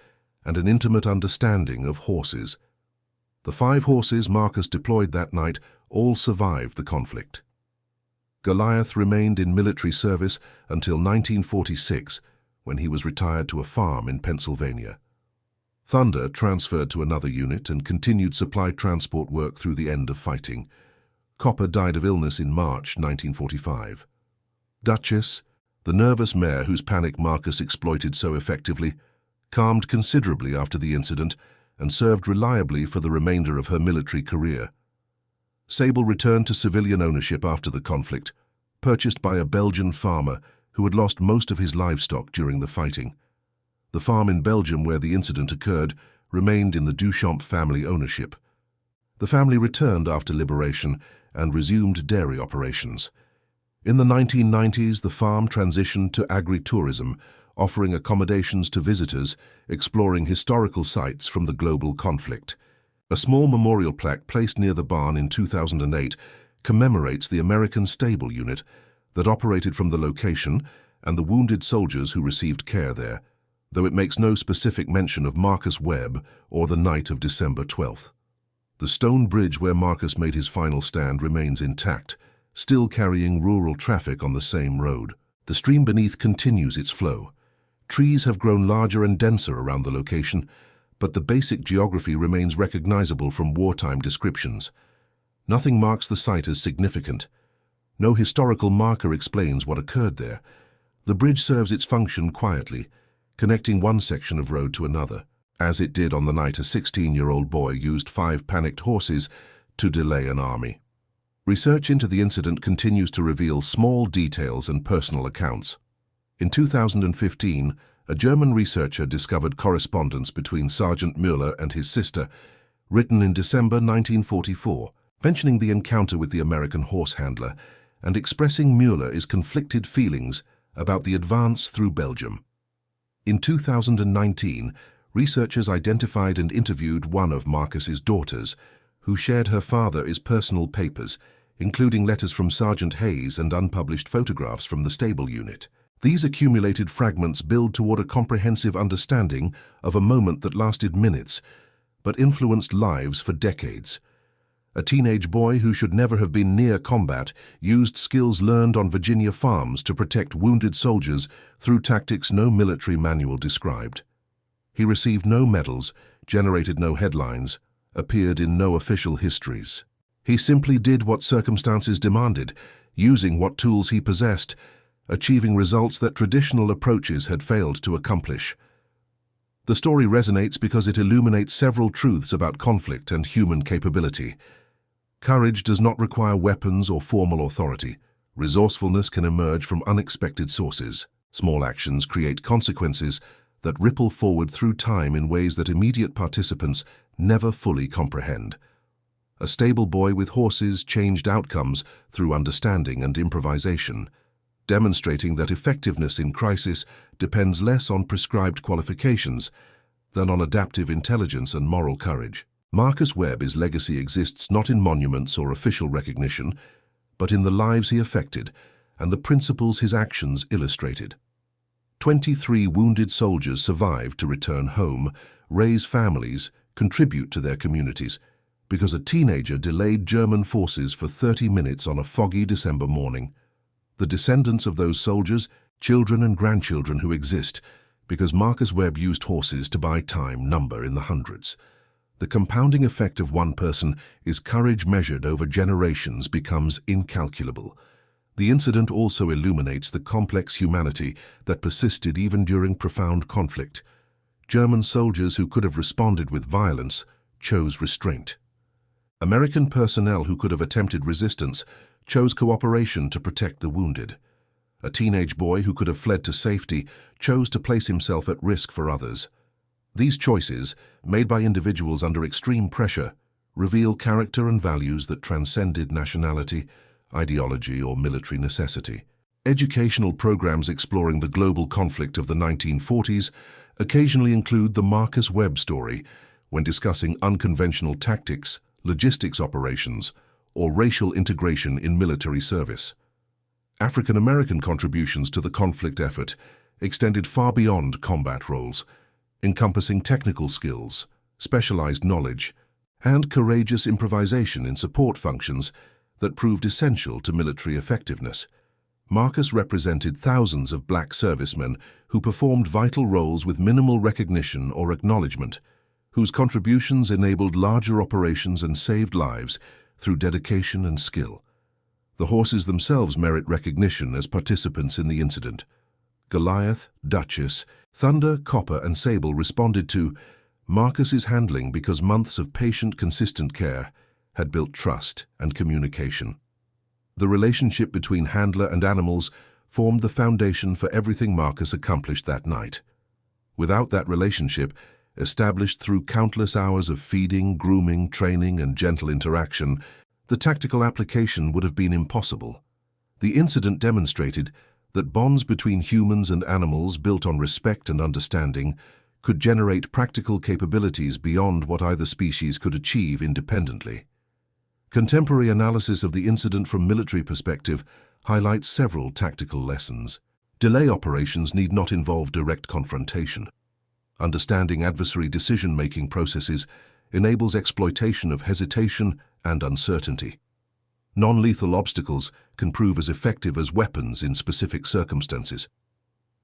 and an intimate understanding of horses. The 5 horses Marcus deployed that night all survived the conflict. Goliath remained in military service until 1946, when he was retired to a farm in Pennsylvania. Thunder transferred to another unit and continued supply transport work through the end of fighting. Copper died of illness in March 1945. Duchess, the nervous mare whose panic Marcus exploited so effectively, calmed considerably after the incident and served reliably for the remainder of her military career. Sable returned to civilian ownership after the conflict, purchased by a Belgian farmer who had lost most of his livestock during the fighting. The farm in Belgium where the incident occurred remained in the Duchamp family ownership. The family returned after liberation and resumed dairy operations. In the 1990s, the farm transitioned to agri-tourism, offering accommodations to visitors exploring historical sites from the global conflict. A small memorial plaque placed near the barn in 2008 commemorates the American stable unit that operated from the location and the wounded soldiers who received care there, though it makes no specific mention of Marcus Webb or the night of December 12th. The stone bridge where Marcus made his final stand remains intact, still carrying rural traffic on the same road. The stream beneath continues its flow. Trees have grown larger and denser around the location, but the basic geography remains recognizable from wartime descriptions. Nothing marks the site as significant. No historical marker explains what occurred there. The bridge serves its function quietly, connecting one section of road to another, as it did on the night a 16-year-old boy used 5 panicked horses to delay an army. Research into the incident continues to reveal small details and personal accounts. In 2015, a German researcher discovered correspondence between Sergeant Müller and his sister, written in December 1944, mentioning the encounter with the American horse handler and expressing Müller's conflicted feelings about the advance through Belgium. In 2019, researchers identified and interviewed one of Marcus's daughters, who shared her father's personal papers, including letters from Sergeant Hayes and unpublished photographs from the stable unit. These accumulated fragments build toward a comprehensive understanding of a moment that lasted minutes, but influenced lives for decades. A teenage boy who should never have been near combat used skills learned on Virginia farms to protect wounded soldiers through tactics no military manual described. He received no medals, generated no headlines, appeared in no official histories. He simply did what circumstances demanded, using what tools he possessed, achieving results that traditional approaches had failed to accomplish. The story resonates because it illuminates several truths about conflict and human capability. Courage does not require weapons or formal authority. Resourcefulness can emerge from unexpected sources. Small actions create consequences that ripple forward through time in ways that immediate participants never fully comprehend. A stable boy with horses changed outcomes through understanding and improvisation, demonstrating that effectiveness in crisis depends less on prescribed qualifications than on adaptive intelligence and moral courage. Marcus Webb's legacy exists not in monuments or official recognition, but in the lives he affected and the principles his actions illustrated. 23 wounded soldiers survived to return home, raise families, contribute to their communities, because a teenager delayed German forces for 30 minutes on a foggy December morning. The descendants of those soldiers, children and grandchildren who exist, because Marcus Webb used horses to buy time, number in the hundreds. The compounding effect of one person is courage measured over generations becomes incalculable. The incident also illuminates the complex humanity that persisted even during profound conflict. German soldiers who could have responded with violence chose restraint. American personnel who could have attempted resistance chose cooperation to protect the wounded. A teenage boy who could have fled to safety chose to place himself at risk for others. These choices, made by individuals under extreme pressure, reveal character and values that transcended nationality, ideology, or military necessity. Educational programs exploring the global conflict of the 1940s occasionally include the Marcus Webb story when discussing unconventional tactics, logistics operations, or racial integration in military service. African American contributions to the conflict effort extended far beyond combat roles, encompassing technical skills, specialized knowledge, and courageous improvisation in support functions that proved essential to military effectiveness. Marcus represented thousands of black servicemen who performed vital roles with minimal recognition or acknowledgement, whose contributions enabled larger operations and saved lives through dedication and skill. The horses themselves merit recognition as participants in the incident. Goliath, Duchess, Thunder, Copper, and Sable responded to Marcus's handling because months of patient, consistent care had built trust and communication. The relationship between handler and animals formed the foundation for everything Marcus accomplished that night. Without that relationship, established through countless hours of feeding, grooming, training, and gentle interaction, the tactical application would have been impossible. The incident demonstrated that bonds between humans and animals built on respect and understanding could generate practical capabilities beyond what either species could achieve independently. Contemporary analysis of the incident from military perspective highlights several tactical lessons. Delay operations need not involve direct confrontation. Understanding adversary decision-making processes enables exploitation of hesitation and uncertainty. Non-lethal obstacles can prove as effective as weapons in specific circumstances.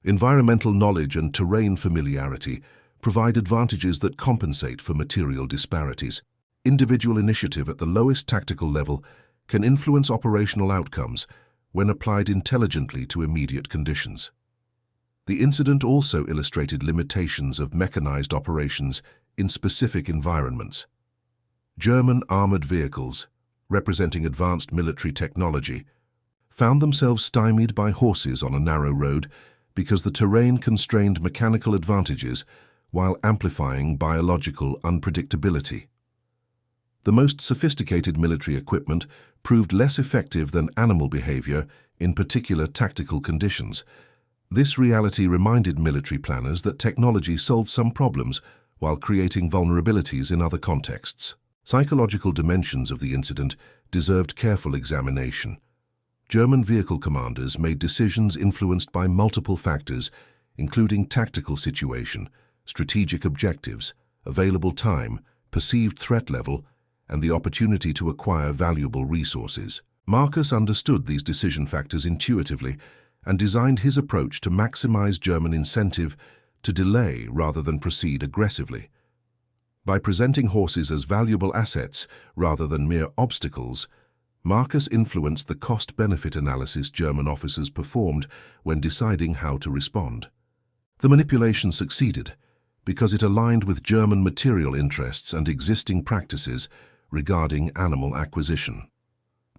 Environmental knowledge and terrain familiarity provide advantages that compensate for material disparities. Individual initiative at the lowest tactical level can influence operational outcomes when applied intelligently to immediate conditions. The incident also illustrated limitations of mechanized operations in specific environments. German armored vehicles, representing advanced military technology, found themselves stymied by horses on a narrow road because the terrain constrained mechanical advantages while amplifying biological unpredictability. The most sophisticated military equipment proved less effective than animal behavior in particular tactical conditions. This reality reminded military planners that technology solves some problems while creating vulnerabilities in other contexts. Psychological dimensions of the incident deserved careful examination. German vehicle commanders made decisions influenced by multiple factors, including tactical situation, strategic objectives, available time, perceived threat level, and the opportunity to acquire valuable resources. Marcus understood these decision factors intuitively and designed his approach to maximize German incentive to delay rather than proceed aggressively. By presenting horses as valuable assets rather than mere obstacles, Marcus influenced the cost-benefit analysis German officers performed when deciding how to respond. The manipulation succeeded because it aligned with German material interests and existing practices regarding animal acquisition.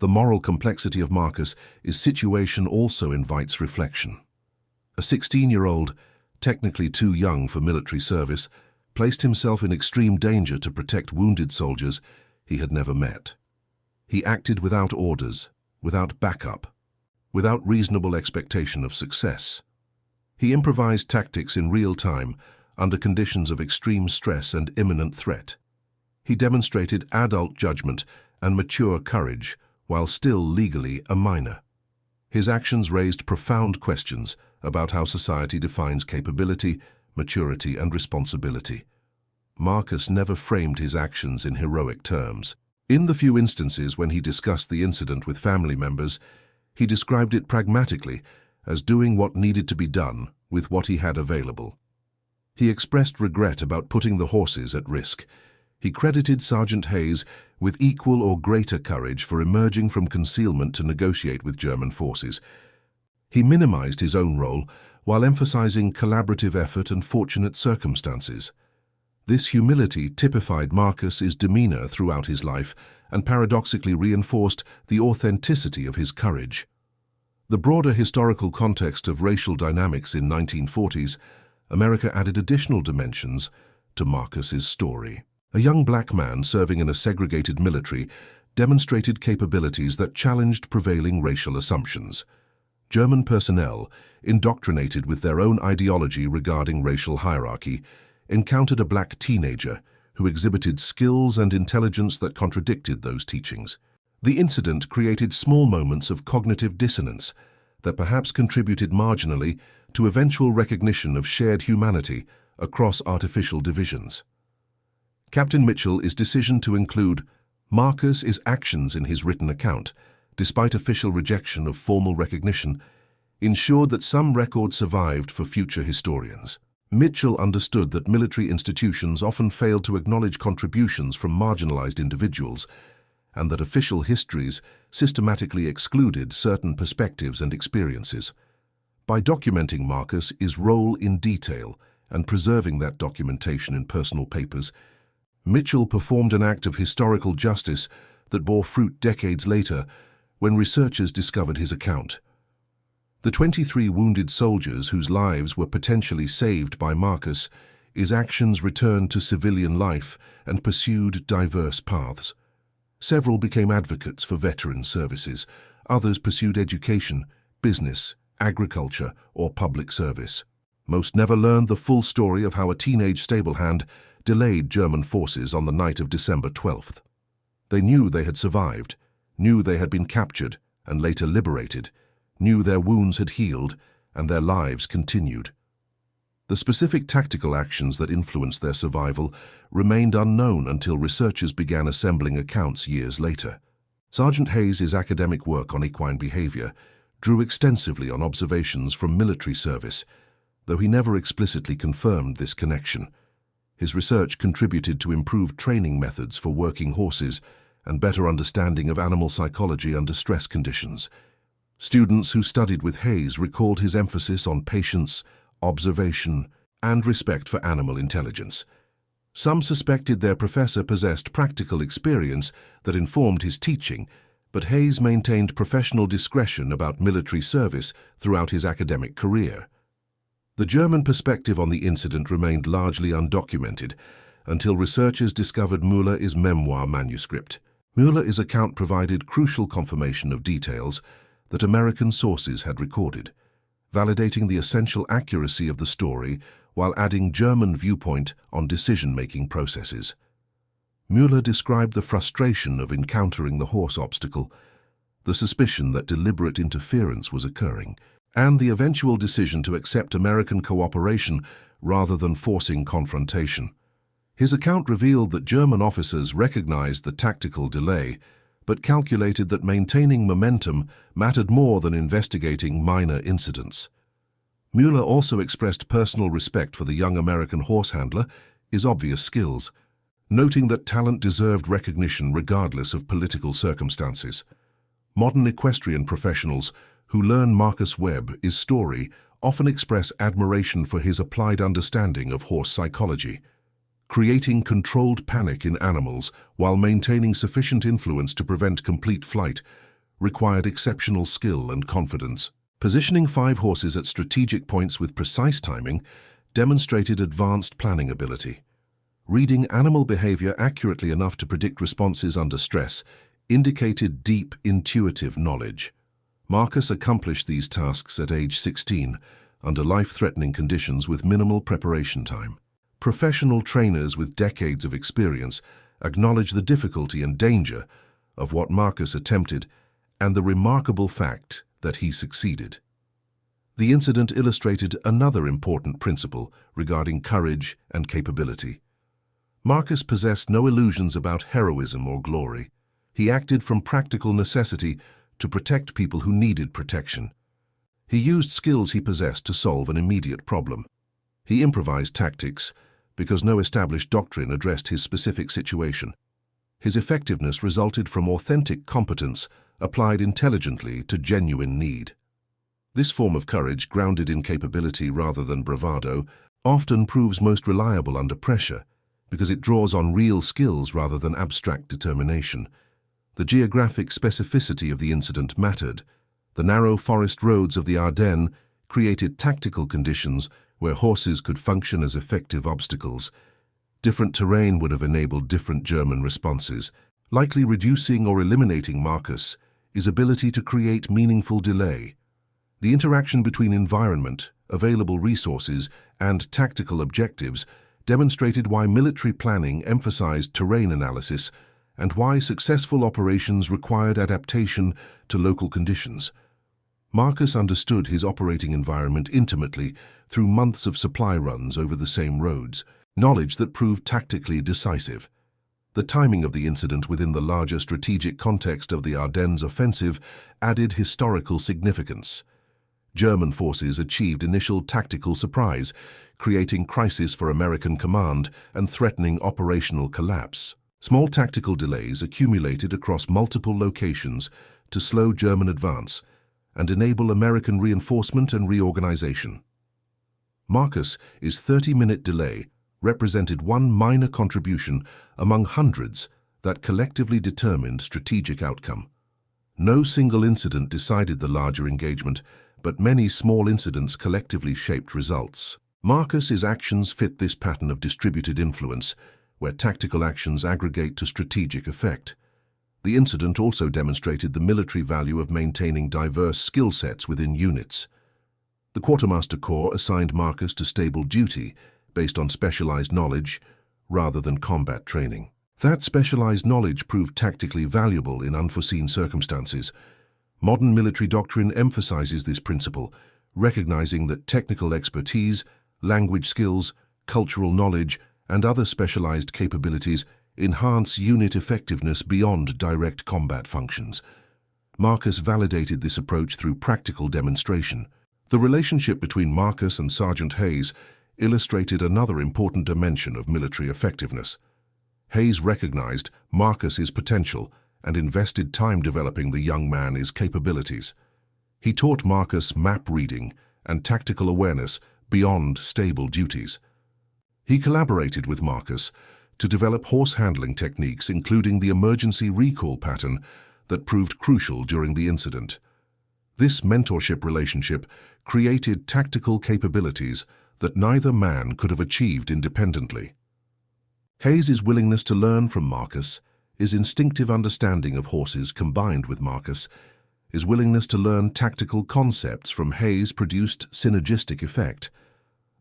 The moral complexity of Marcus' situation also invites reflection. A 16-year-old, technically too young for military service, placed himself in extreme danger to protect wounded soldiers he had never met. He acted without orders, without backup, without reasonable expectation of success. He improvised tactics in real time under conditions of extreme stress and imminent threat. He demonstrated adult judgment and mature courage while still legally a minor. His actions raised profound questions about how society defines capability, maturity, and responsibility. Marcus never framed his actions in heroic terms. In the few instances when he discussed the incident with family members, he described it pragmatically as doing what needed to be done with what he had available. He expressed regret about putting the horses at risk. He credited Sergeant Hayes with equal or greater courage for emerging from concealment to negotiate with German forces. He minimized his own role while emphasizing collaborative effort and fortunate circumstances. This humility typified Marcus's demeanor throughout his life and paradoxically reinforced the authenticity of his courage. The broader historical context of racial dynamics in 1940s, America added additional dimensions to Marcus's story. A young black man serving in a segregated military demonstrated capabilities that challenged prevailing racial assumptions. German personnel, indoctrinated with their own ideology regarding racial hierarchy, encountered a black teenager who exhibited skills and intelligence that contradicted those teachings. The incident created small moments of cognitive dissonance that perhaps contributed marginally to eventual recognition of shared humanity across artificial divisions. Captain Mitchell' decision to include Marcus's actions in his written account, despite official rejection of formal recognition, ensured that some record survived for future historians. Mitchell understood that military institutions often failed to acknowledge contributions from marginalized individuals, and that official histories systematically excluded certain perspectives and experiences. By documenting Marcus's role in detail and preserving that documentation in personal papers, Mitchell performed an act of historical justice that bore fruit decades later when researchers discovered his account. The 23 wounded soldiers whose lives were potentially saved by Marcus, his actions returned to civilian life and pursued diverse paths. Several became advocates for veteran services, others pursued education, business, agriculture, or public service. Most never learned the full story of how a teenage stablehand delayed German forces on the night of December 12th. They knew they had survived, knew they had been captured and later liberated, knew their wounds had healed and their lives continued. The specific tactical actions that influenced their survival remained unknown until researchers began assembling accounts years later. Sergeant Hayes' academic work on equine behavior drew extensively on observations from military service, though he never explicitly confirmed this connection. His research contributed to improved training methods for working horses and better understanding of animal psychology under stress conditions. Students who studied with Hayes recalled his emphasis on patience, observation, and respect for animal intelligence. Some suspected their professor possessed practical experience that informed his teaching, but Hayes maintained professional discretion about military service throughout his academic career. The German perspective on the incident remained largely undocumented until researchers discovered Müller's memoir manuscript. Müller's account provided crucial confirmation of details that American sources had recorded, validating the essential accuracy of the story while adding German viewpoint on decision-making processes. Müller described the frustration of encountering the horse obstacle, the suspicion that deliberate interference was occurring, and the eventual decision to accept American cooperation rather than forcing confrontation. His account revealed that German officers recognized the tactical delay, but calculated that maintaining momentum mattered more than investigating minor incidents. Müller also expressed personal respect for the young American horse handler, his obvious skills, noting that talent deserved recognition regardless of political circumstances. Modern equestrian professionals who learn Marcus Webb's story often express admiration for his applied understanding of horse psychology. Creating controlled panic in animals while maintaining sufficient influence to prevent complete flight required exceptional skill and confidence. Positioning 5 horses at strategic points with precise timing demonstrated advanced planning ability. Reading animal behavior accurately enough to predict responses under stress indicated deep intuitive knowledge. Marcus accomplished these tasks at age 16 under life-threatening conditions with minimal preparation time. Professional trainers with decades of experience acknowledge the difficulty and danger of what Marcus attempted and the remarkable fact that he succeeded. The incident illustrated another important principle regarding courage and capability. Marcus possessed no illusions about heroism or glory. He acted from practical necessity to protect people who needed protection. He used skills he possessed to solve an immediate problem. He improvised tactics because no established doctrine addressed his specific situation. His effectiveness resulted from authentic competence applied intelligently to genuine need. This form of courage, grounded in capability rather than bravado, often proves most reliable under pressure because it draws on real skills rather than abstract determination. The geographic specificity of the incident mattered. The narrow forest roads of the Ardennes created tactical conditions where horses could function as effective obstacles. Different terrain would have enabled different German responses, likely reducing or eliminating Marcus' ability to create meaningful delay. The interaction between environment, available resources, and tactical objectives demonstrated why military planning emphasized terrain analysis and why successful operations required adaptation to local conditions. Marcus understood his operating environment intimately through months of supply runs over the same roads, knowledge that proved tactically decisive. The timing of the incident within the larger strategic context of the Ardennes offensive added historical significance. German forces achieved initial tactical surprise, creating crisis for American command and threatening operational collapse. Small tactical delays accumulated across multiple locations to slow German advance and enable American reinforcement and reorganization. Marcus' 30-minute delay represented one minor contribution among hundreds that collectively determined strategic outcome. No single incident decided the larger engagement, but many small incidents collectively shaped results. Marcus's actions fit this pattern of distributed influence, where tactical actions aggregate to strategic effect. The incident also demonstrated the military value of maintaining diverse skill sets within units. The Quartermaster Corps assigned Marcus to stable duty based on specialized knowledge rather than combat training. That specialized knowledge proved tactically valuable in unforeseen circumstances. Modern military doctrine emphasizes this principle, recognizing that technical expertise, language skills, cultural knowledge, and other specialized capabilities enhance unit effectiveness beyond direct combat functions. Marcus validated this approach through practical demonstration. The relationship between Marcus and Sergeant Hayes illustrated another important dimension of military effectiveness. Hayes recognized Marcus's potential and invested time developing the young man's capabilities. He taught Marcus map reading and tactical awareness beyond stable duties. He collaborated with Marcus to develop horse handling techniques, including the emergency recall pattern that proved crucial during the incident. This mentorship relationship created tactical capabilities that neither man could have achieved independently. Hayes' willingness to learn from Marcus, his instinctive understanding of horses combined with Marcus, his willingness to learn tactical concepts from Hayes produced synergistic effect.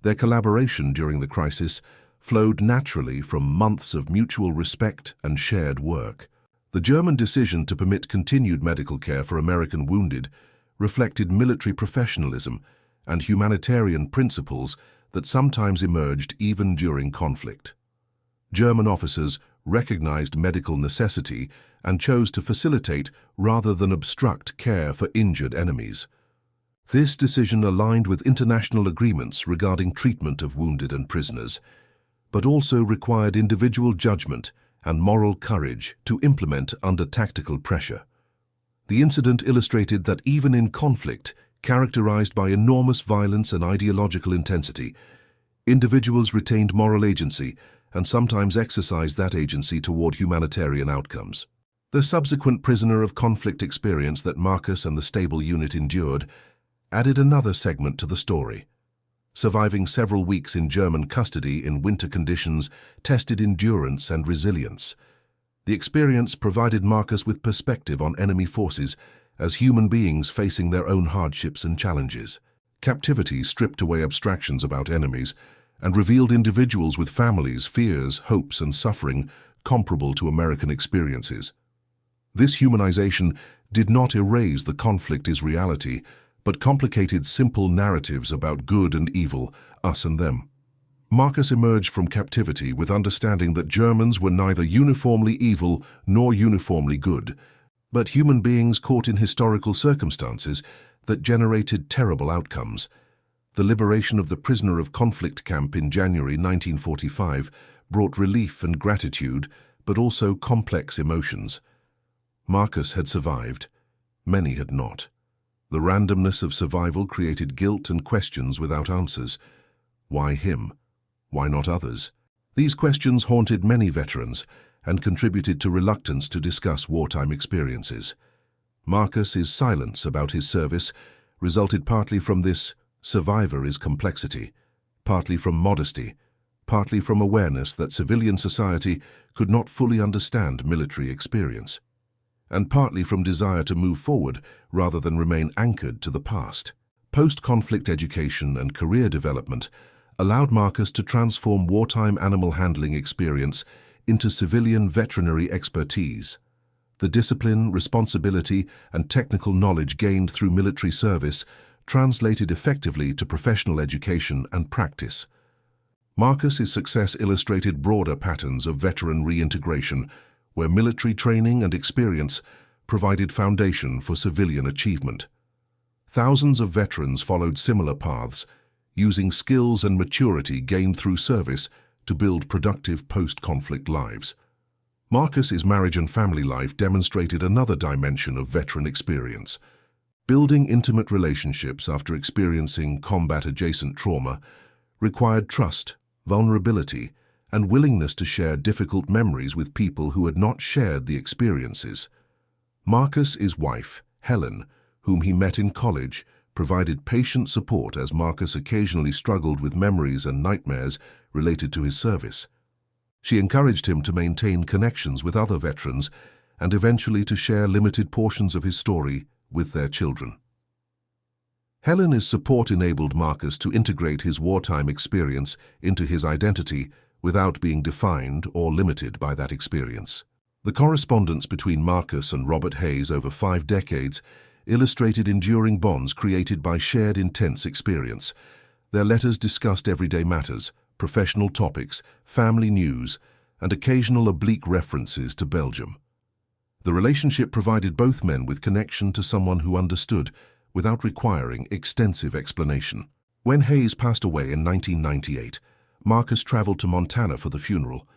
Their collaboration during the crisis flowed naturally from months of mutual respect and shared work. The German decision to permit continued medical care for American wounded reflected military professionalism and humanitarian principles that sometimes emerged even during conflict. German officers recognized medical necessity and chose to facilitate rather than obstruct care for injured enemies. This decision aligned with international agreements regarding treatment of wounded and prisoners, but also required individual judgment and moral courage to implement under tactical pressure. The incident illustrated that even in conflict, characterized by enormous violence and ideological intensity, individuals retained moral agency and sometimes exercised that agency toward humanitarian outcomes. The subsequent prisoner of conflict experience that Marcus and the stable unit endured added another segment to the story. Surviving several weeks in German custody in winter conditions tested endurance and resilience. The experience provided Marcus with perspective on enemy forces as human beings facing their own hardships and challenges. Captivity stripped away abstractions about enemies and revealed individuals with families, fears, hopes, and suffering comparable to American experiences. This humanization did not erase the conflict's reality, but complicated simple narratives about good and evil, us and them. Marcus emerged from captivity with understanding that Germans were neither uniformly evil nor uniformly good, but human beings caught in historical circumstances that generated terrible outcomes. The liberation of the prisoner of conflict camp in January 1945 brought relief and gratitude, but also complex emotions. Marcus had survived. Many had not. The randomness of survival created guilt and questions without answers. Why him? Why not others? These questions haunted many veterans and contributed to reluctance to discuss wartime experiences. Marcus's silence about his service resulted partly from this survivor's complexity, partly from modesty, partly from awareness that civilian society could not fully understand military experience, and partly from desire to move forward rather than remain anchored to the past. Post-conflict education and career development allowed Marcus to transform wartime animal handling experience into civilian veterinary expertise. The discipline, responsibility, and technical knowledge gained through military service translated effectively to professional education and practice. Marcus's success illustrated broader patterns of veteran reintegration, where military training and experience provided foundation for civilian achievement. Thousands of veterans followed similar paths, using skills and maturity gained through service to build productive post-conflict lives. Marcus's marriage and family life demonstrated another dimension of veteran experience. Building intimate relationships after experiencing combat-adjacent trauma required trust, vulnerability, and willingness to share difficult memories with people who had not shared the experiences. Marcus' wife, Helen, whom he met in college, provided patient support as Marcus occasionally struggled with memories and nightmares related to his service. She encouraged him to maintain connections with other veterans and eventually to share limited portions of his story with their children. Helen's support enabled Marcus to integrate his wartime experience into his identity without being defined or limited by that experience. The correspondence between Marcus and Robert Hayes over 5 decades illustrated enduring bonds created by shared intense experience. Their letters discussed everyday matters, professional topics, family news, and occasional oblique references to Belgium. The relationship provided both men with connection to someone who understood without requiring extensive explanation. When Hayes passed away in 1998, Marcus traveled to Montana for the funeral,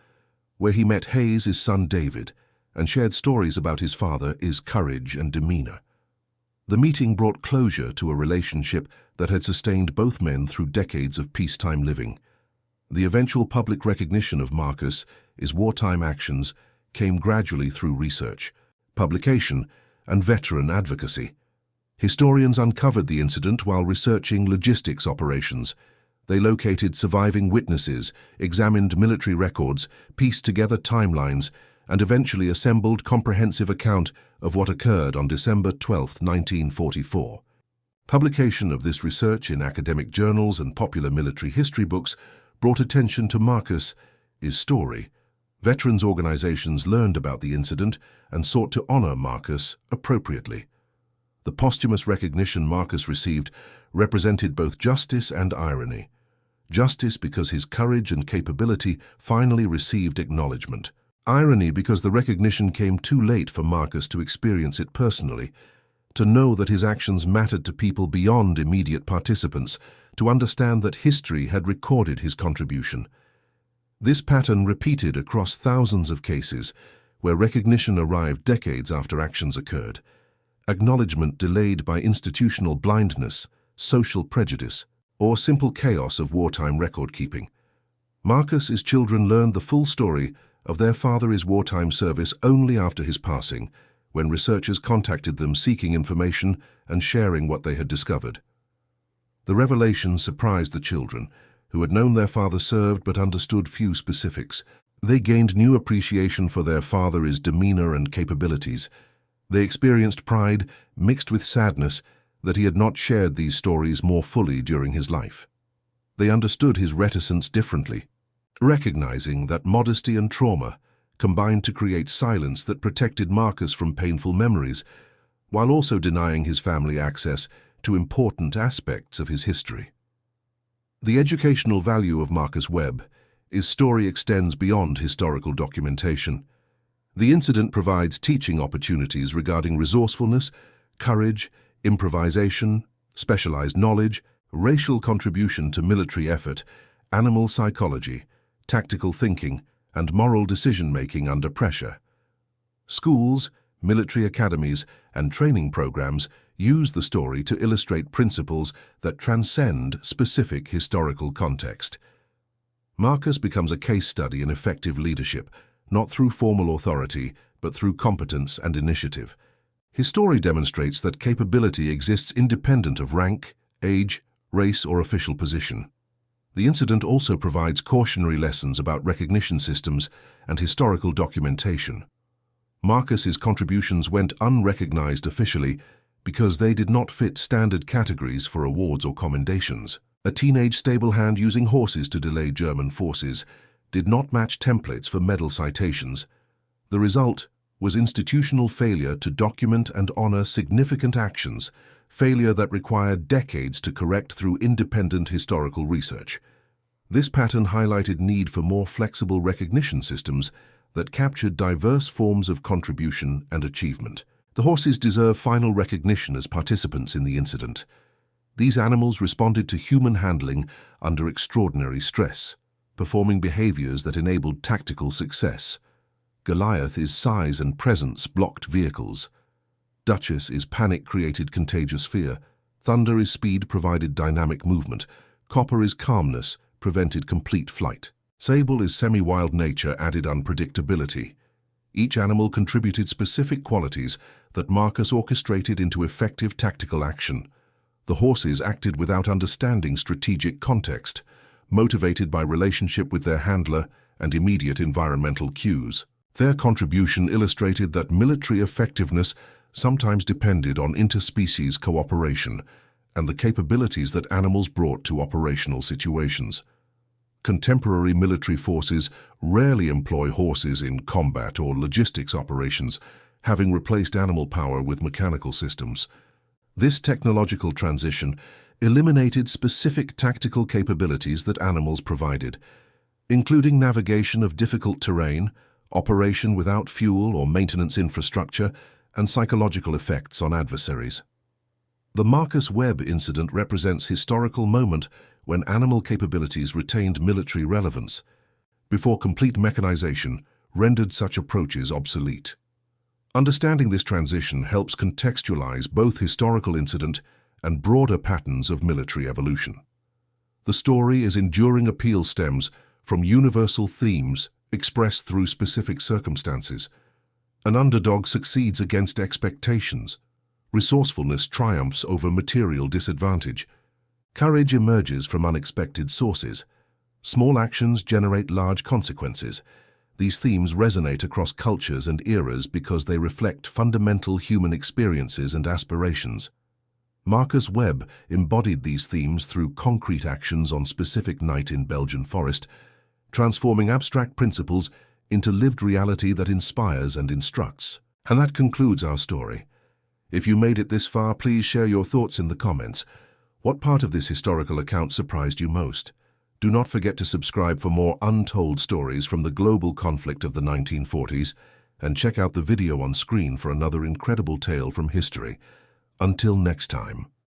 where he met Hayes' son David and shared stories about his father's courage and demeanor. The meeting brought closure to a relationship that had sustained both men through decades of peacetime living. The eventual public recognition of Marcus' wartime actions came gradually through research, publication, and veteran advocacy. Historians uncovered the incident while researching logistics operations. They located surviving witnesses, examined military records, pieced together timelines, and eventually assembled comprehensive account of what occurred on December 12, 1944. Publication of this research in academic journals and popular military history books brought attention to Marcus' story. Veterans organizations learned about the incident and sought to honor Marcus appropriately. The posthumous recognition Marcus received represented both justice and irony. Justice because his courage and capability finally received acknowledgement. Irony because the recognition came too late for Marcus to experience it personally, to know that his actions mattered to people beyond immediate participants, to understand that history had recorded his contribution. This pattern repeated across thousands of cases where recognition arrived decades after actions occurred. Acknowledgement delayed by institutional blindness, social prejudice, or simple chaos of wartime record-keeping. Marcus' children learned the full story of their father's wartime service only after his passing, when researchers contacted them seeking information and sharing what they had discovered. The revelation surprised the children, who had known their father served but understood few specifics. They gained new appreciation for their father's demeanor and capabilities. They experienced pride mixed with sadness that he had not shared these stories more fully during his life. They understood his reticence differently, recognizing that modesty and trauma combined to create silence that protected Marcus from painful memories, while also denying his family access to important aspects of his history. The educational value of Marcus Webb's story extends beyond historical documentation. The incident provides teaching opportunities regarding resourcefulness, courage, improvisation, specialized knowledge, racial contribution to military effort, animal psychology, tactical thinking, and moral decision-making under pressure. Schools, military academies, and training programs use the story to illustrate principles that transcend specific historical context. Marcus becomes a case study in effective leadership, not through formal authority, but through competence and initiative. His story demonstrates that capability exists independent of rank, age, race, or official position. The incident also provides cautionary lessons about recognition systems and historical documentation. Marcus's contributions went unrecognized officially because they did not fit standard categories for awards or commendations. A teenage stable hand using horses to delay German forces did not match templates for medal citations. The result was institutional failure to document and honor significant actions, failure that required decades to correct through independent historical research. This pattern highlighted need for more flexible recognition systems that captured diverse forms of contribution and achievement. The horses deserve final recognition as participants in the incident. These animals responded to human handling under extraordinary stress, performing behaviors that enabled tactical success. Goliath's size and presence blocked vehicles. Duchess's panic created contagious fear. Thunder's speed provided dynamic movement. Copper's calmness prevented complete flight. Sable's semi-wild nature added unpredictability. Each animal contributed specific qualities that Marcus orchestrated into effective tactical action. The horses acted without understanding strategic context, motivated by relationship with their handler and immediate environmental cues. Their contribution illustrated that military effectiveness sometimes depended on interspecies cooperation and the capabilities that animals brought to operational situations. Contemporary military forces rarely employ horses in combat or logistics operations, having replaced animal power with mechanical systems. This technological transition eliminated specific tactical capabilities that animals provided, including navigation of difficult terrain, operation without fuel or maintenance infrastructure, and psychological effects on adversaries. The Marcus Webb incident represents a historical moment when animal capabilities retained military relevance, before complete mechanization rendered such approaches obsolete. Understanding this transition helps contextualize both historical incident and broader patterns of military evolution. The story's enduring appeal stems from universal themes expressed through specific circumstances. An underdog succeeds against expectations. Resourcefulness triumphs over material disadvantage. Courage emerges from unexpected sources. Small actions generate large consequences. These themes resonate across cultures and eras because they reflect fundamental human experiences and aspirations. Marcus Webb embodied these themes through concrete actions on specific night in Belgian forest, transforming abstract principles into lived reality that inspires and instructs. And that concludes our story. If you made it this far, please share your thoughts in the comments. What part of this historical account surprised you most? Do not forget to subscribe for more untold stories from the global conflict of the 1940s, and check out the video on screen for another incredible tale from history. Until next time.